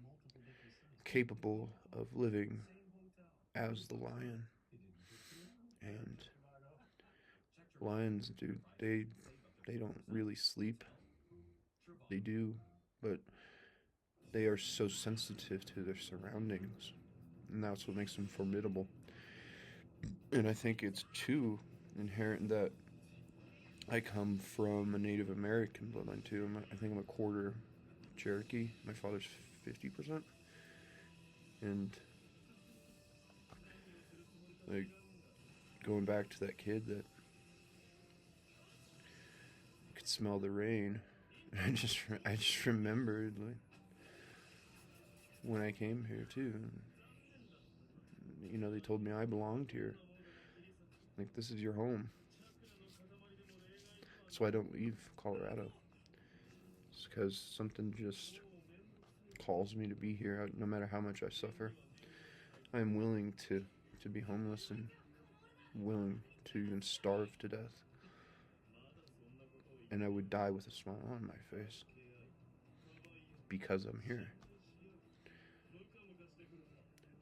capable of living as the lion. And lions, dude, they don't really sleep. They do, but they are so sensitive to their surroundings, and that's what makes them formidable. And I think it's too inherent that I come from a Native American bloodline too. I think I'm a quarter Cherokee. My father's 50%, and like going back to that kid that could smell the rain. I just remembered like when I came here too. You know, they told me I belonged here. Like, this is your home. That's why I don't leave Colorado. It's because something just calls me to be here, no matter how much I suffer. I am willing to be homeless and willing to even starve to death. And I would die with a smile on my face because I'm here.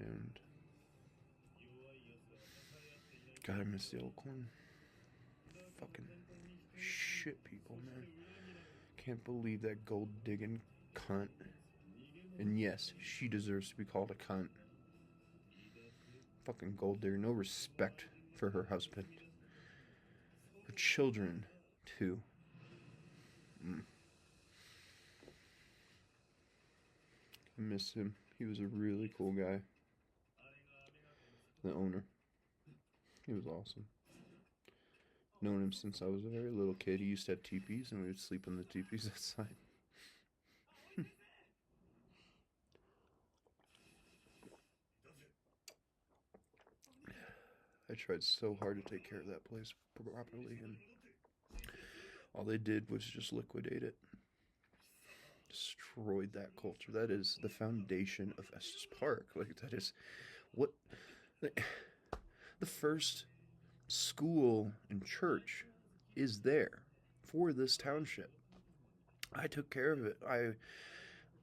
And God, I miss the old corn. Fucking shit people, man. Can't believe that gold digging cunt. And yes, she deserves to be called a cunt. Fucking gold digger. No respect for her husband. Her children, too. I miss him. He was a really cool guy. The owner. He was awesome. Known him since I was a very little kid. He used to have teepees, and we would sleep in the teepees outside. I tried so hard to take care of that place properly, and all they did was just liquidate it. Destroyed that culture. That is the foundation of Estes Park. Like, that is what the first school and church is there for this township. I took care of it.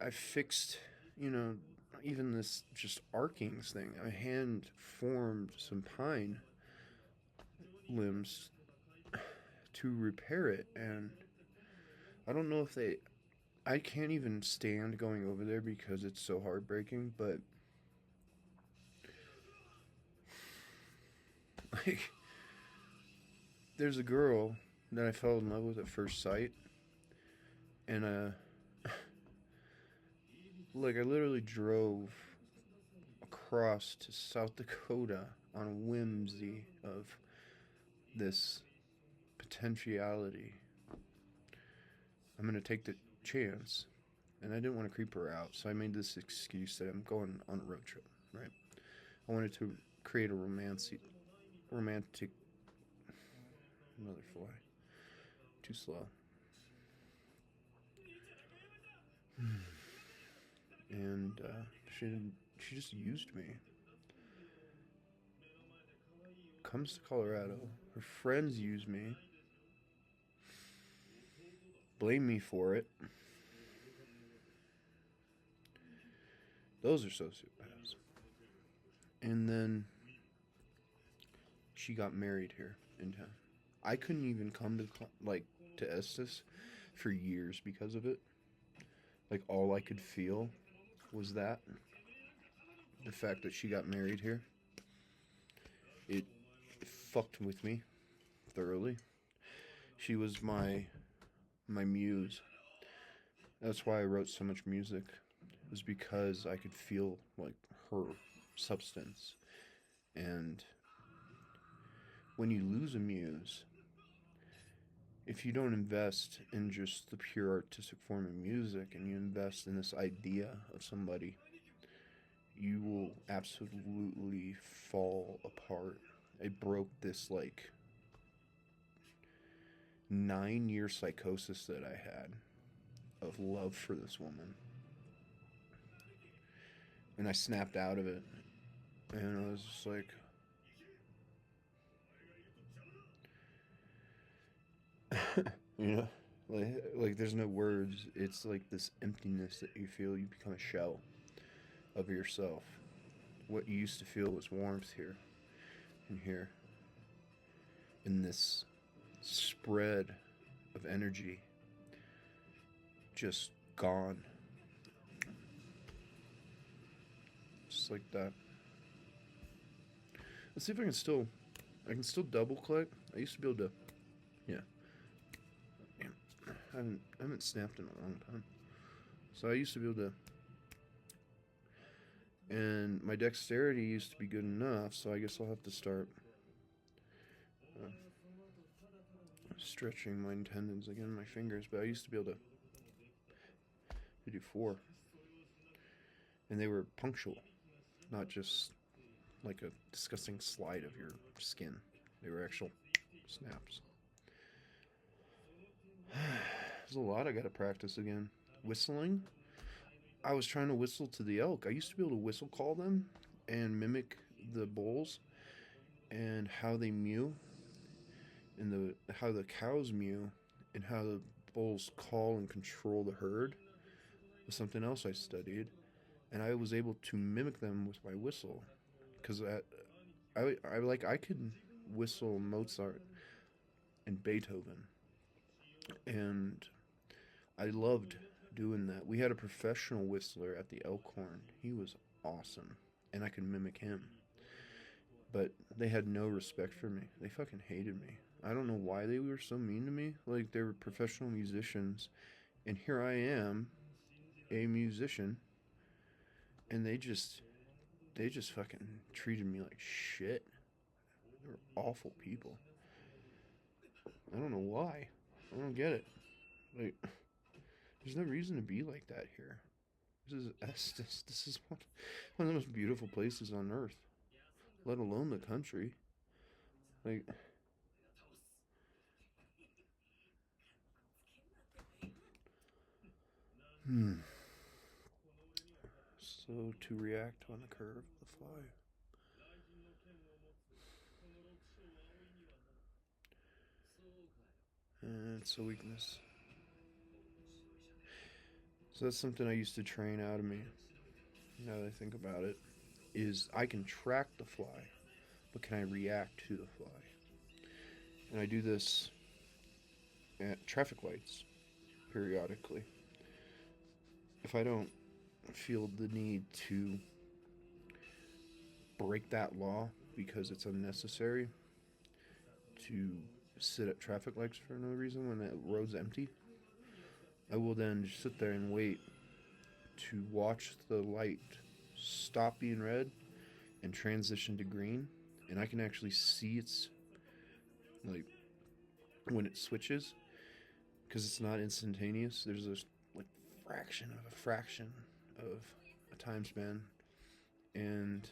I fixed, you know, even this just arcings thing. I hand formed some pine limbs to repair it, and I don't know if they. I can't even stand going over there because it's so heartbreaking, but like, there's a girl that I fell in love with at first sight, and like, I literally drove across to South Dakota on a whimsy of this potentiality. I'm gonna take the chance, and I didn't want to creep her out, so I made this excuse that I'm going on a road trip, right? I wanted to create a romantic, another fly, too slow. And she just used me. Comes to Colorado, her friends use me, blame me for it. Those are sociopaths. And then she got married here in town. I couldn't even come to Estes for years because of it. Like, all I could feel was that the fact that she got married here. It fucked with me thoroughly. She was my muse. That's why I wrote so much music. It was because I could feel like her substance. And when you lose a muse, if you don't invest in just the pure artistic form of music and you invest in this idea of somebody, you will absolutely fall apart. I broke this like 9 year psychosis that I had of love for this woman. And I snapped out of it. And I was just like, you know, like there's no words. It's like this emptiness that you feel. You become a shell of yourself. What you used to feel was warmth here and here. In this spread of energy just gone. Just like that. Let's see if I can still double click. I used to be able to, yeah. I haven't snapped in a long time. So I used to be able to, and my dexterity used to be good enough, so I guess I'll have to start stretching my tendons again in my fingers, but I used to be able to do 4. And they were punctual, not just like a disgusting slide of your skin. They were actual snaps. There's a lot I gotta practice again. Whistling. I was trying to whistle to the elk. I used to be able to whistle call them and mimic the bulls and how they mew and how the cows mew and how the bulls call and control the herd was something else I studied, and I was able to mimic them with my whistle because I could whistle Mozart and Beethoven, and I loved doing that. We had a professional whistler at the Elkhorn. He was awesome, and I could mimic him. But they had no respect for me. They fucking hated me. I don't know why they were so mean to me. Like, they were professional musicians, and here I am, a musician, and they just fucking treated me like shit. They were awful people. I don't know why. I don't get it. Like, there's no reason to be like that here. This is Estes. This is one of the most beautiful places on earth, let alone the country. Like, So to react on the curve of the fly. And it's a weakness. So that's something I used to train out of me. Now that I think about it, is I can track the fly, but can I react to the fly? And I do this at traffic lights periodically. If I don't feel the need to break that law because it's unnecessary to sit at traffic lights for no reason when the road's empty, I will then just sit there and wait to watch the light stop being red and transition to green, and I can actually see it's like when it switches, because it's not instantaneous. There's this like fraction of a time span, and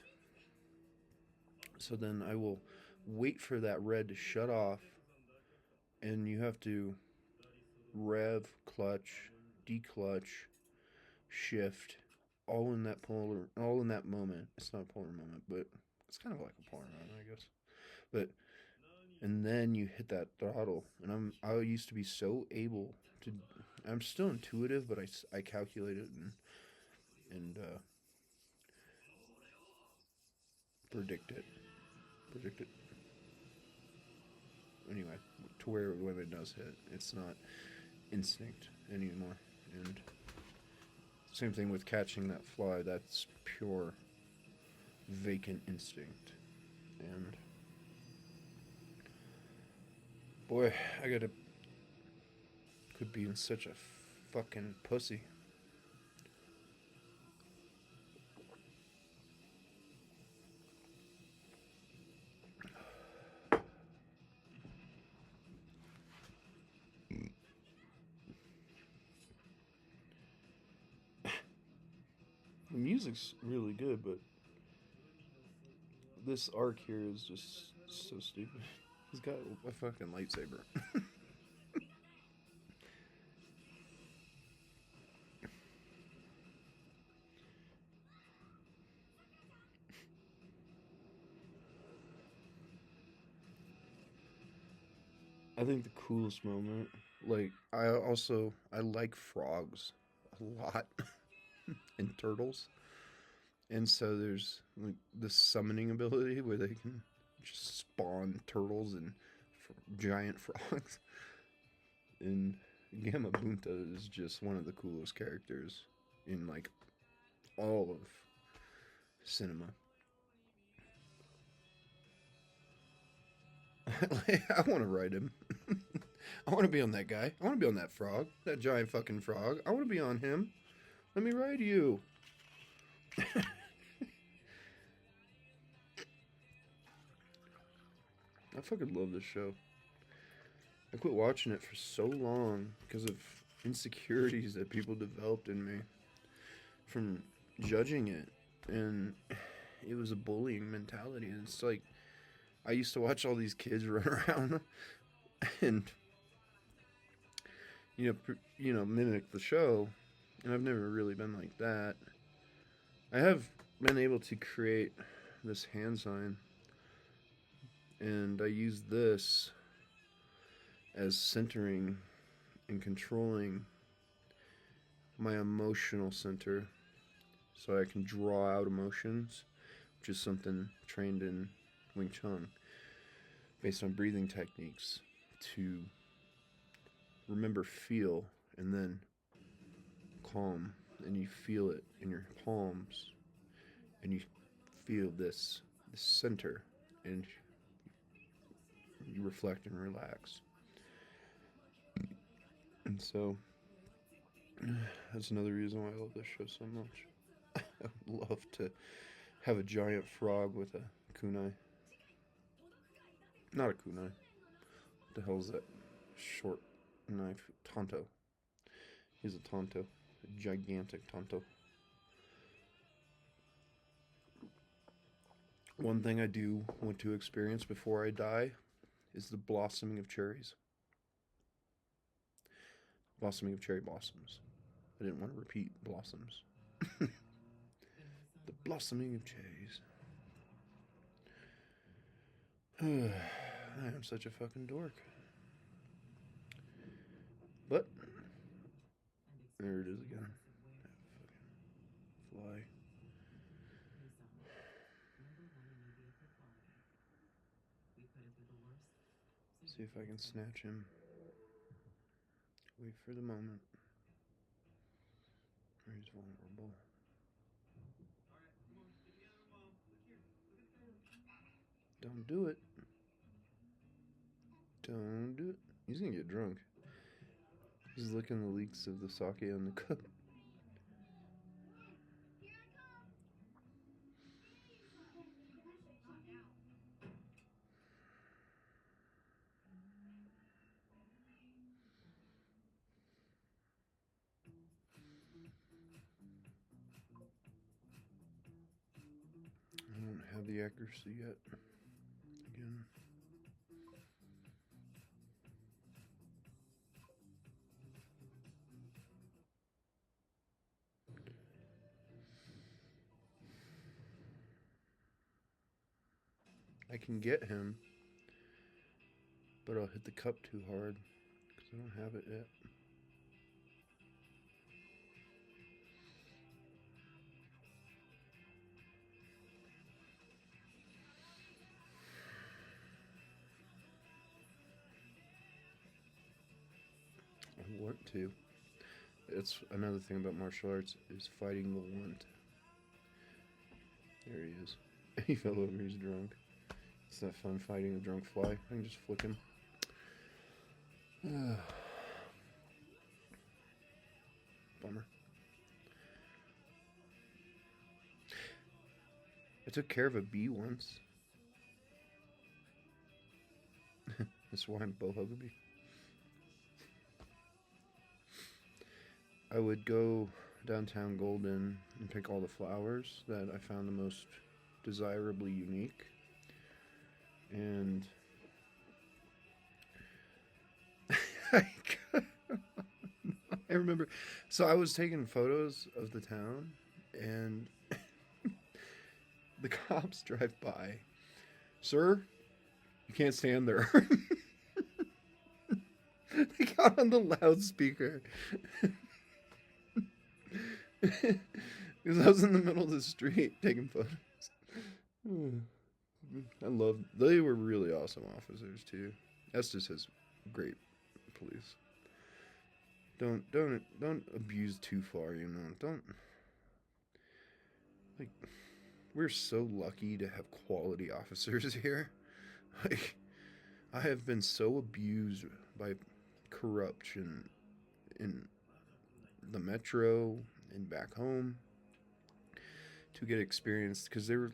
so then I will wait for that red to shut off, and you have to rev, clutch, declutch, shift, all in that moment. It's not a polar moment, but it's kind of like a polar moment, I guess. But and then you hit that throttle, and I used to be so able to. I'm still intuitive, but I calculate it and predict it anyway, to where when it does hit, it's not instinct anymore. And same thing with catching that fly. That's pure vacant instinct. And boy, I gotta quit being such a fucking pussy. The music's really good, but this arc here is just so stupid. He's got a fucking lightsaber. I think the coolest moment, like, I like frogs a lot and turtles, and so there's like this summoning ability where they can just spawn turtles and giant frogs. And Gamabunta is just one of the coolest characters in like all of cinema. I want to ride him. I want to be on that guy. I want to be on that frog. That giant fucking frog. I want to be on him. Let me ride you. I fucking love this show. I quit watching it for so long because of insecurities that people developed in me from judging it. And it was a bullying mentality. And it's like, I used to watch all these kids run around and, mimic the show. And I've never really been like that. I have been able to create this hand sign. And I use this as centering and controlling my emotional center so I can draw out emotions, which is something trained in Wing Chun based on breathing techniques to remember feel and then calm, and you feel it in your palms and you feel this center and you reflect and relax. And so that's another reason why I love this show so much. I would love to have a giant frog with a kunai. Not a kunai. What the hell is that short knife? Tonto. He's a tonto. A gigantic tonto. One thing I do want to experience before I die is the blossoming of cherries. Blossoming of cherry blossoms. I didn't want to repeat blossoms. The blossoming of cherries. I am such a fucking dork. But there it is again. Fly. See if I can snatch him. Wait for the moment where he's vulnerable. Don't do it. Don't do it. He's gonna get drunk. He's licking the leaks of the sake on the cup. I don't have the accuracy yet. Again. I can get him, but I'll hit the cup too hard because I don't have it yet. I want to. It's another thing about martial arts is fighting the want. There he is. He fell over, he's drunk. It's not fun fighting a drunk fly. I can just flick him. I took care of a bee once. That's why I'm Bo Hugaby. I would go downtown Golden and pick all the flowers that I found the most desirably unique. And I remember, so I was taking photos of the town, and the cops drive by. Sir, you can't stand there. They got on the loudspeaker. Because I was in the middle of the street taking photos. They were really awesome officers too. Estes has great police. Don't abuse too far, you know. Don't, like, we're so lucky to have quality officers here. Like, I have been so abused by corruption in the metro and back home to get experience, because they're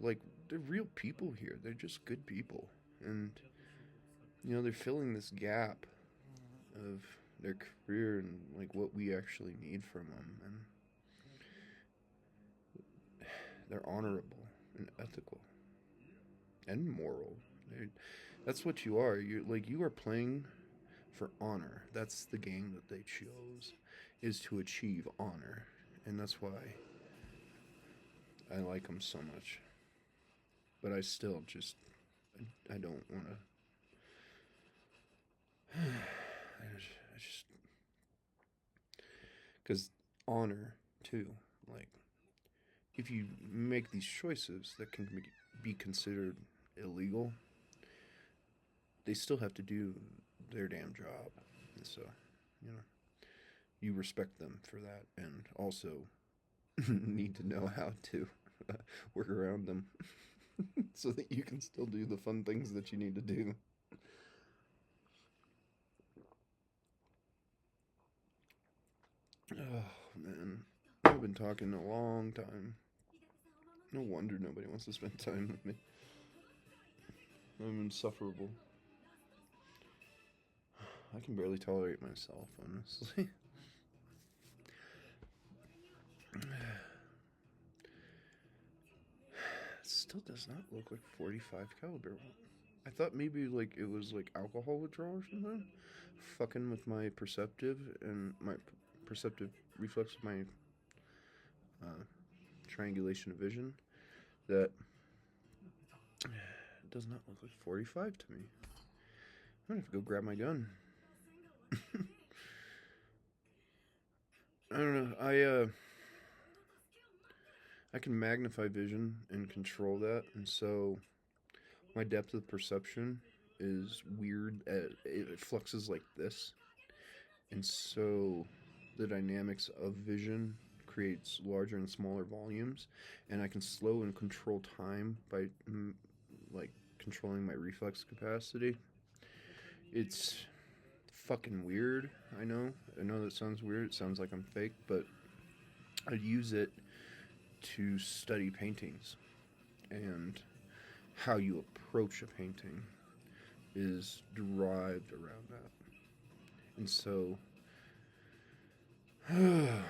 real people here. They're just good people, and you know, they're filling this gap of their career and like what we actually need from them, and they're honorable and ethical and moral. That's what you are. You are playing for honor. That's the game that they chose, is to achieve honor, and that's why I like them so much. But I still just, I don't want to. I just, because honor too. Like, if you make these choices that can be considered illegal, they still have to do their damn job. And so, you know, you respect them for that, and also need to know how to work around them so that you can still do the fun things that you need to do. Oh, man. I've been talking a long time. No wonder nobody wants to spend time with me. I'm insufferable. I can barely tolerate myself, honestly. It still does not look like 45 caliber. I thought maybe like it was like alcohol withdrawal or something. Fucking with my perceptive and my perceptive reflex of my triangulation of vision. That does not look like 45 to me. I'm gonna have to go grab my gun. I don't know. I can magnify vision and control that, and so my depth of perception is weird. It fluxes like this, and so the dynamics of vision creates larger and smaller volumes, and I can slow and control time by like controlling my reflex capacity. It's fucking weird. I know that sounds weird. It sounds like I'm fake, but I use it to study paintings, and how you approach a painting is derived around that. And so, man,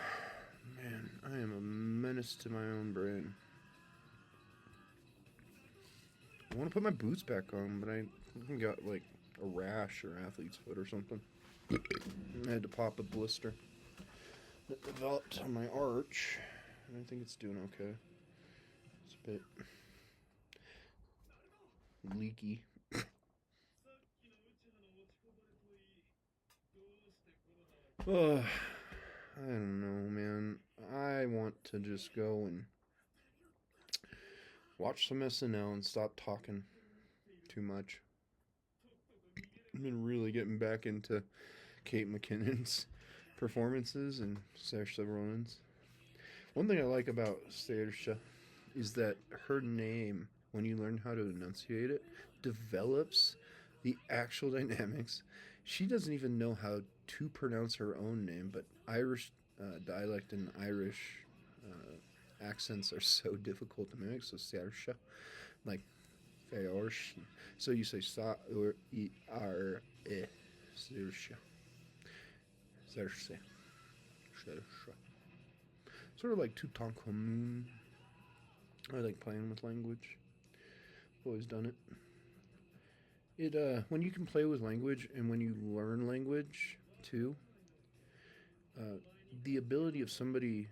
I am a menace to my own brain. I want to put my boots back on, but I got like a rash or athlete's foot or something. I had to pop a blister that developed on my arch, and I think it's doing okay. It's a bit leaky. Oh, I don't know, man. I want to just go and watch some SNL and stop talking too much. I've been really getting back into Kate McKinnon's performances and Saoirse Ronan's. One thing I like about Saoirse is that her name, when you learn how to enunciate it, develops the actual dynamics. She doesn't even know how to pronounce her own name, but Irish dialect and Irish accents are so difficult to mimic. So Saoirse, like Saoirse. So you say Sa or E R E. Saoirse. Saoirse. Saoirse. Sort of like Tutankhamun. I like playing with language. Always done it. When you can play with language and when you learn language too, uh, the ability of somebody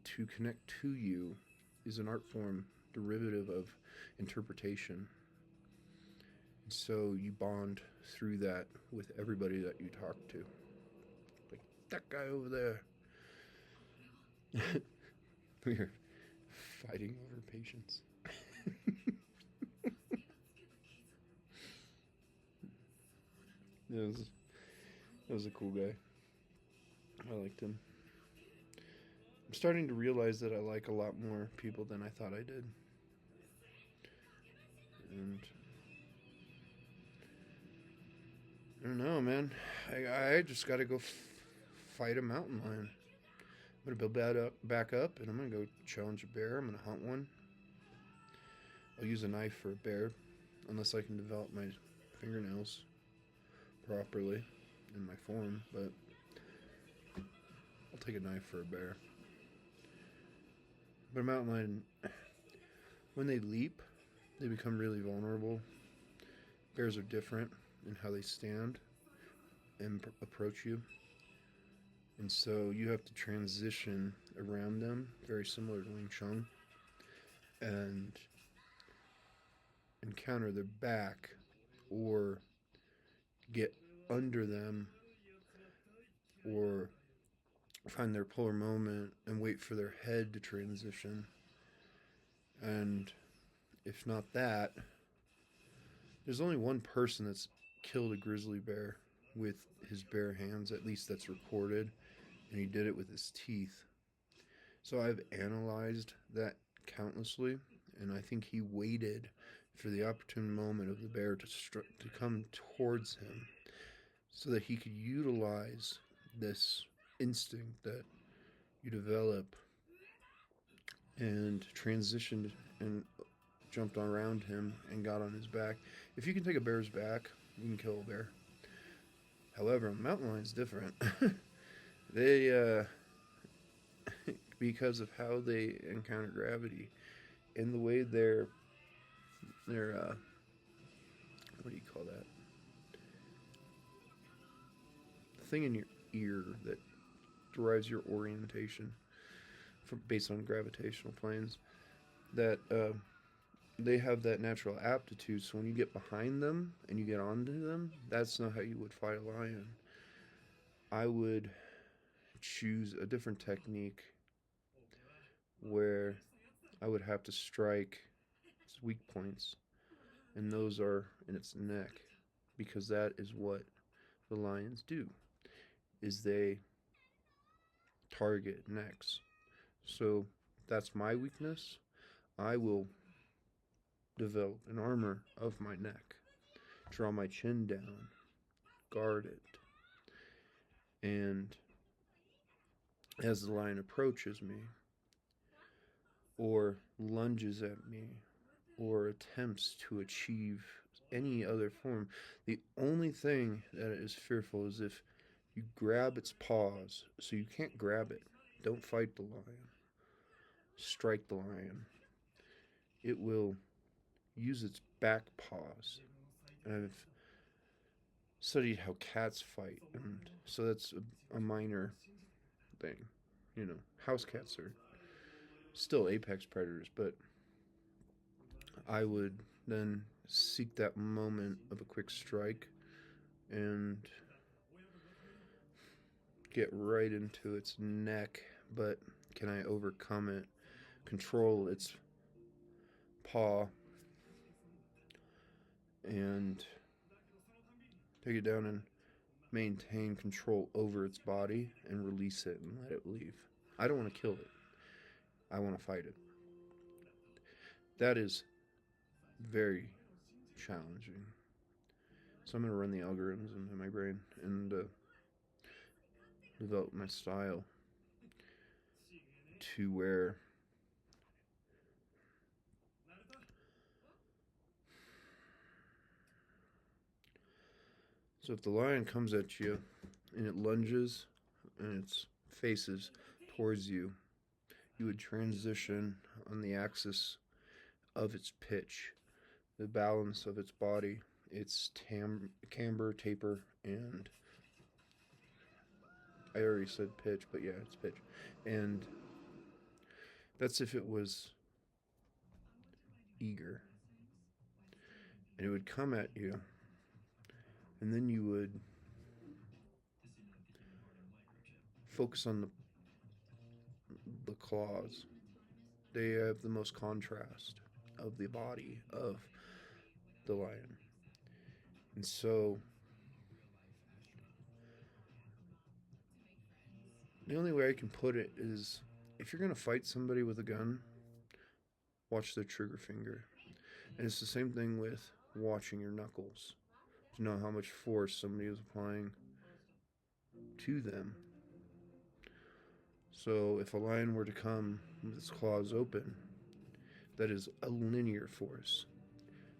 to connect to you is an art form derivative of interpretation. So you bond through that with everybody that you talk to. Like that guy over there. We're fighting over patience. That was a cool guy. I liked him. I'm starting to realize that I like a lot more people than I thought I did. And I don't know, man. I just got to go fight a mountain lion. I'm going to build back up, and I'm going to go challenge a bear. I'm going to hunt one. I'll use a knife for a bear, unless I can develop my fingernails properly in my form, but I'll take a knife for a bear. But a mountain lion, when they leap, they become really vulnerable. Bears are different in how they stand and approach you. And so you have to transition around them, very similar to Wing Chun, and encounter their back or get under them or find their polar moment and wait for their head to transition. And if not that, there's only one person that's killed a grizzly bear with his bare hands, at least that's recorded, and he did it with his teeth. So I've analyzed that countlessly, and I think he waited for the opportune moment of the bear to come towards him so that he could utilize this instinct that you develop and transitioned and jumped around him and got on his back. If you can take a bear's back, you can kill a bear. However, a mountain lion's different. They, because of how they encounter gravity and the way they're what do you call that? The thing in your ear that derives your orientation based on gravitational planes, that they have that natural aptitude. So when you get behind them and you get onto them, that's not how you would fight a lion. I would choose a different technique where I would have to strike its weak points, and those are in its neck, because that is what the lions do, is they target necks. So that's my weakness. I will develop an armor of my neck, draw my chin down, guard it, and as the lion approaches me or lunges at me or attempts to achieve any other form, the only thing that is fearful is if you grab its paws. So you can't grab it. Don't fight the lion. Strike the lion. It will use its back paws. And I've studied how cats fight, and so that's a minor thing. You know, house cats are still apex predators, but I would then seek that moment of a quick strike and get right into its neck. But can I overcome it, control its paw, and take it down and maintain control over its body and release it and let it leave? I don't want to kill it. I want to fight it. That is very challenging. So I'm going to run the algorithms into my brain and develop my style to where So if the lion comes at you and it lunges and its faces towards you, you would transition on the axis of its pitch, the balance of its body, its camber, taper, and I already said pitch, but yeah, it's pitch. And that's if it was eager. And it would come at you, and then you would focus on the claws. They have the most contrast of the body of the lion. And so the only way I can put it is if you're going to fight somebody with a gun, watch their trigger finger. And it's the same thing with watching your knuckles to know how much force somebody is applying to them. So if a lion were to come with its claws open, that is a linear force.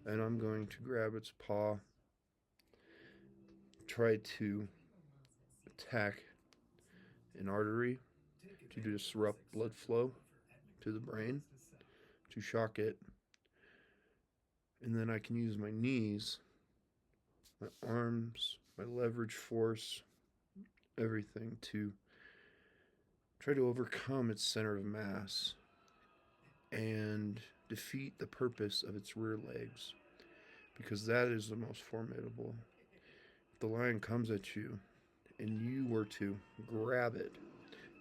And I'm going to grab its paw, try to attack an artery to disrupt blood flow to the brain, to shock it. And then I can use my knees, my arms, my leverage force, everything to try to overcome its center of mass and defeat the purpose of its rear legs, because that is the most formidable. If the lion comes at you and you were to grab it,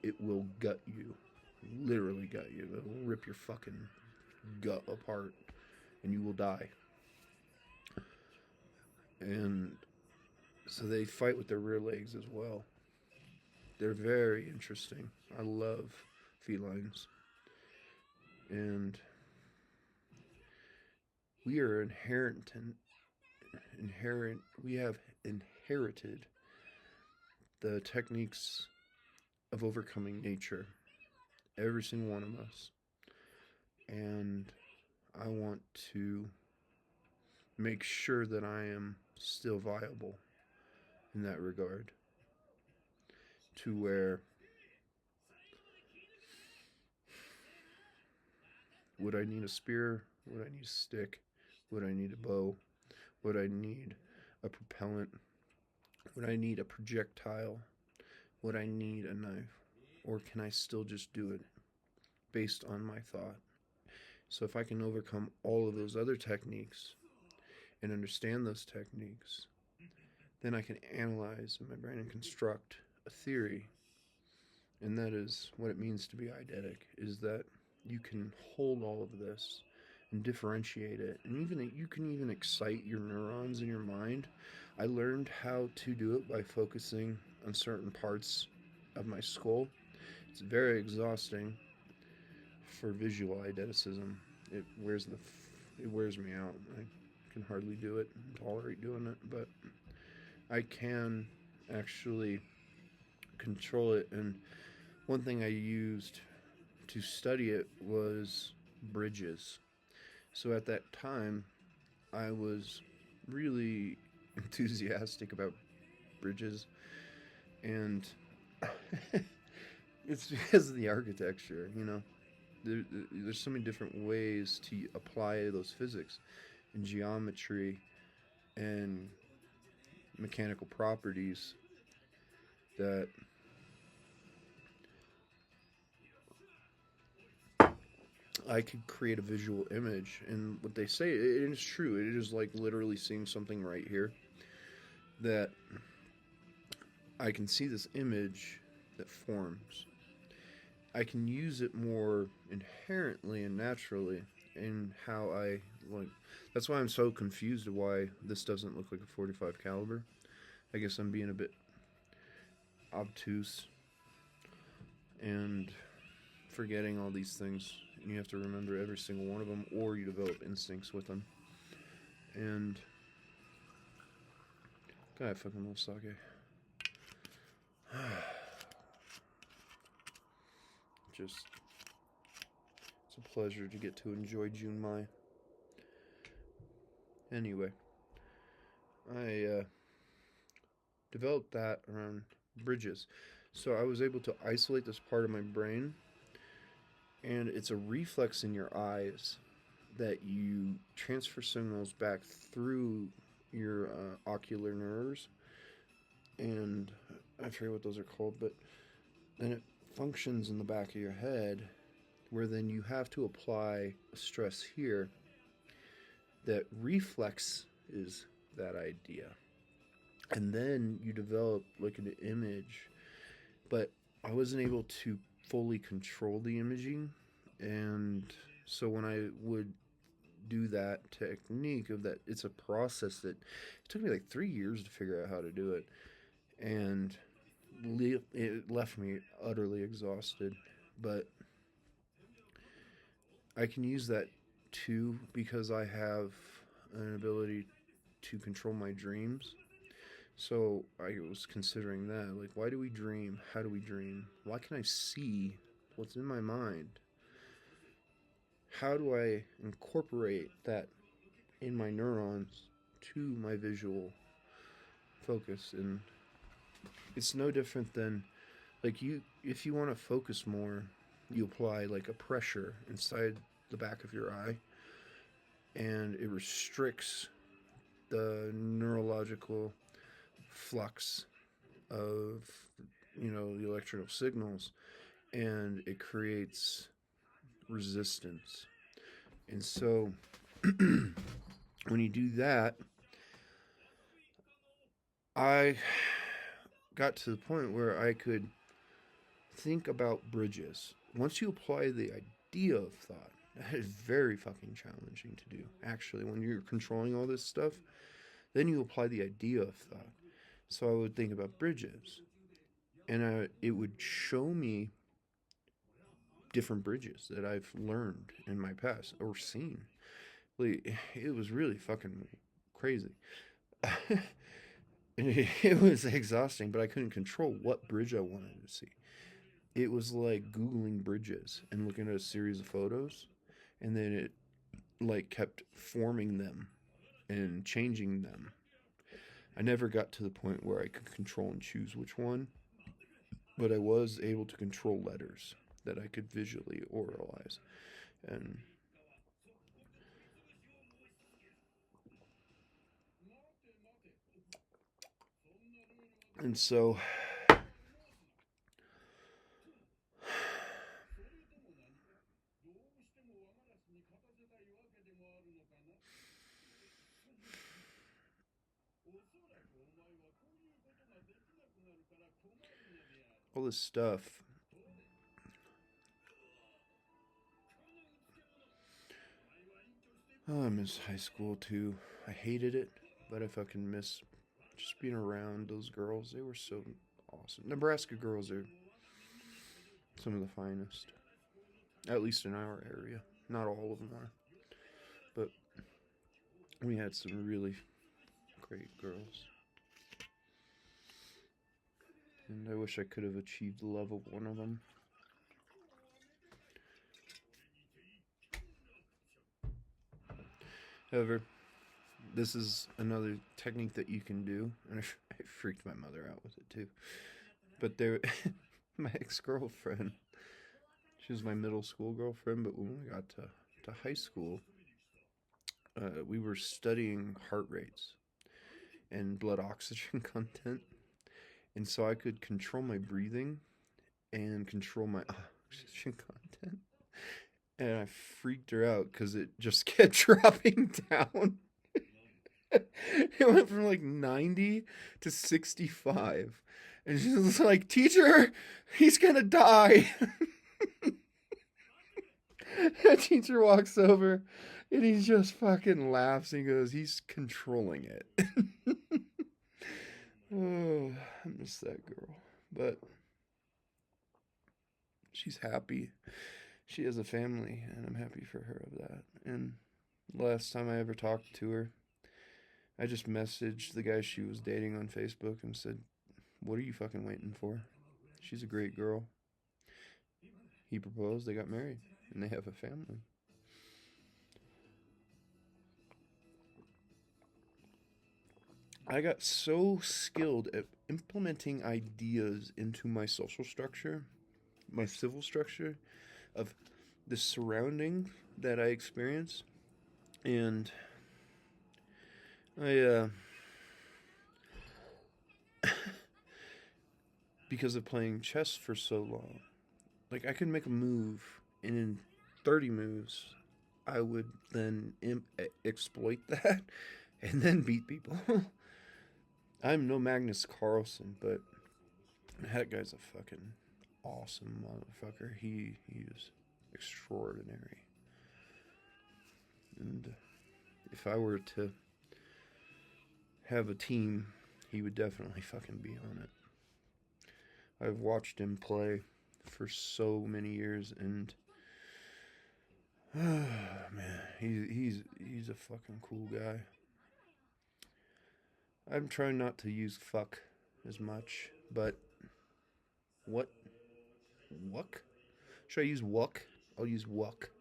it will gut you. Literally gut you. It will rip your fucking gut apart and you will die. And so they fight with their rear legs as well. They're very interesting. I love felines. And we have inherited the techniques of overcoming nature, every single one of us. And I want to make sure that I am still viable in that regard, to where would I need a spear? Would I need a stick? Would I need a bow? Would I need a propellant? Would I need a projectile? Would I need a knife? Or can I still just do it based on my thought? So if I can overcome all of those other techniques and understand those techniques, then I can analyze in my brain and construct a theory. And that is what it means to be eidetic, is that you can hold all of this and differentiate it. And you can even excite your neurons in your mind. I learned how to do it by focusing on certain parts of my skull. It's very exhausting for visual eideticism. It wears me out. I can hardly do it, tolerate doing it, but I can actually control it. And one thing I used to study it was bridges. So at that time, I was really enthusiastic about bridges, and it's because of the architecture, you know. There's so many different ways to apply those physics and geometry and mechanical properties that I could create a visual image. And what they say, it is true. It is like literally seeing something right here, that I can see this image that forms. I can use it more inherently and naturally in how I like. That's why I'm so confused of why this doesn't look like a .45 caliber. I guess I'm being a bit obtuse and forgetting all these things. You have to remember every single one of them, or you develop instincts with them. And God, I fucking love sake. Just, it's a pleasure to get to enjoy Junmai. Anyway, I developed that around bridges. So I was able to isolate this part of my brain, and it's a reflex in your eyes that you transfer signals back through your ocular nerves, and I forget what those are called, but then it functions in the back of your head, where then you have to apply stress here that reflex is that idea. And then you develop like an image, but I wasn't able to fully control the imaging. And so when I would do that technique of that, it's a process that it took me like 3 years to figure out how to do it. And it left me utterly exhausted. But I can use that too because I have an ability to control my dreams. So I was considering that. Like, why do we dream? How do we dream? Why can I see what's in my mind? How do I incorporate that in my neurons to my visual focus? And it's no different than, like, if you want to focus more, you apply like a pressure inside the back of your eye, and it restricts the neurological flux of the electrical signals, and it creates resistance. And so when you do that, I got to the point where I could think about bridges. Once you apply the idea of thought, that is very fucking challenging to do. Actually, when you're controlling all this stuff, then you apply the idea of thought. So I would think about bridges, and it would show me different bridges that I've learned in my past or seen. Like, it was really fucking crazy. It was exhausting, but I couldn't control what bridge I wanted to see. It was like Googling bridges and looking at a series of photos, and then it like kept forming them and changing them. I never got to the point where I could control and choose which one, but I was able to control letters that I could visually oralize. And so all this stuff. Oh, I miss high school too. I hated it, but I fucking miss just being around those girls. They were so awesome. Nebraska girls are some of the finest, at least in our area. Not all of them are, but we had some really great girls. And I wish I could have achieved the love of one of them. However, this is another technique that you can do, and I freaked my mother out with it too. But my ex-girlfriend, she was my middle school girlfriend, but when we got to high school, we were studying heart rates and blood oxygen content, and so I could control my breathing and control my oxygen content. And I freaked her out because it just kept dropping down. It went from like 90 to 65. And she was like, "Teacher, he's gonna die." The teacher walks over and he just fucking laughs and goes, "He's controlling it." Oh, I miss that girl. But she's happy. She has a family, and I'm happy for her of that. And last time I ever talked to her, I just messaged the guy she was dating on Facebook and said, "What are you fucking waiting for? She's a great girl." He proposed, they got married, and they have a family. I got so skilled at implementing ideas into my social structure, my civil structure of the surrounding that I experience, and I because of playing chess for so long, like I could make a move, and in 30 moves, I would then exploit that and then beat people. I'm no Magnus Carlsen, but that guy's a fucking awesome motherfucker. He is extraordinary. And if I were to have a team, he would definitely fucking be on it. I've watched him play for so many years, and man, he's a fucking cool guy. I'm trying not to use fuck as much, but what? Wuck? Should I use wuck? I'll use wuck.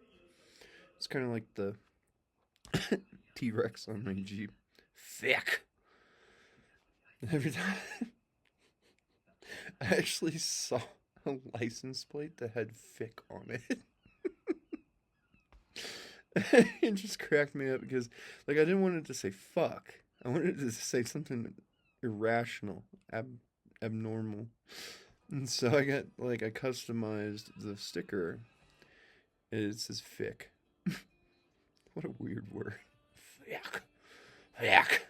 It's kind of like the T Rex on my Jeep. Thick. Every time I actually saw a license plate that had "fick" on it. It just cracked me up because, like, I didn't want it to say "fuck." I wanted it to say something irrational, abnormal, and so I customized the sticker. It says "fick." What a weird word. Fick. Fick.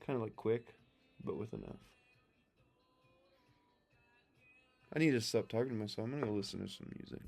Kind of like quick, but with an F. I need to stop talking to myself. I'm gonna go listen to some music.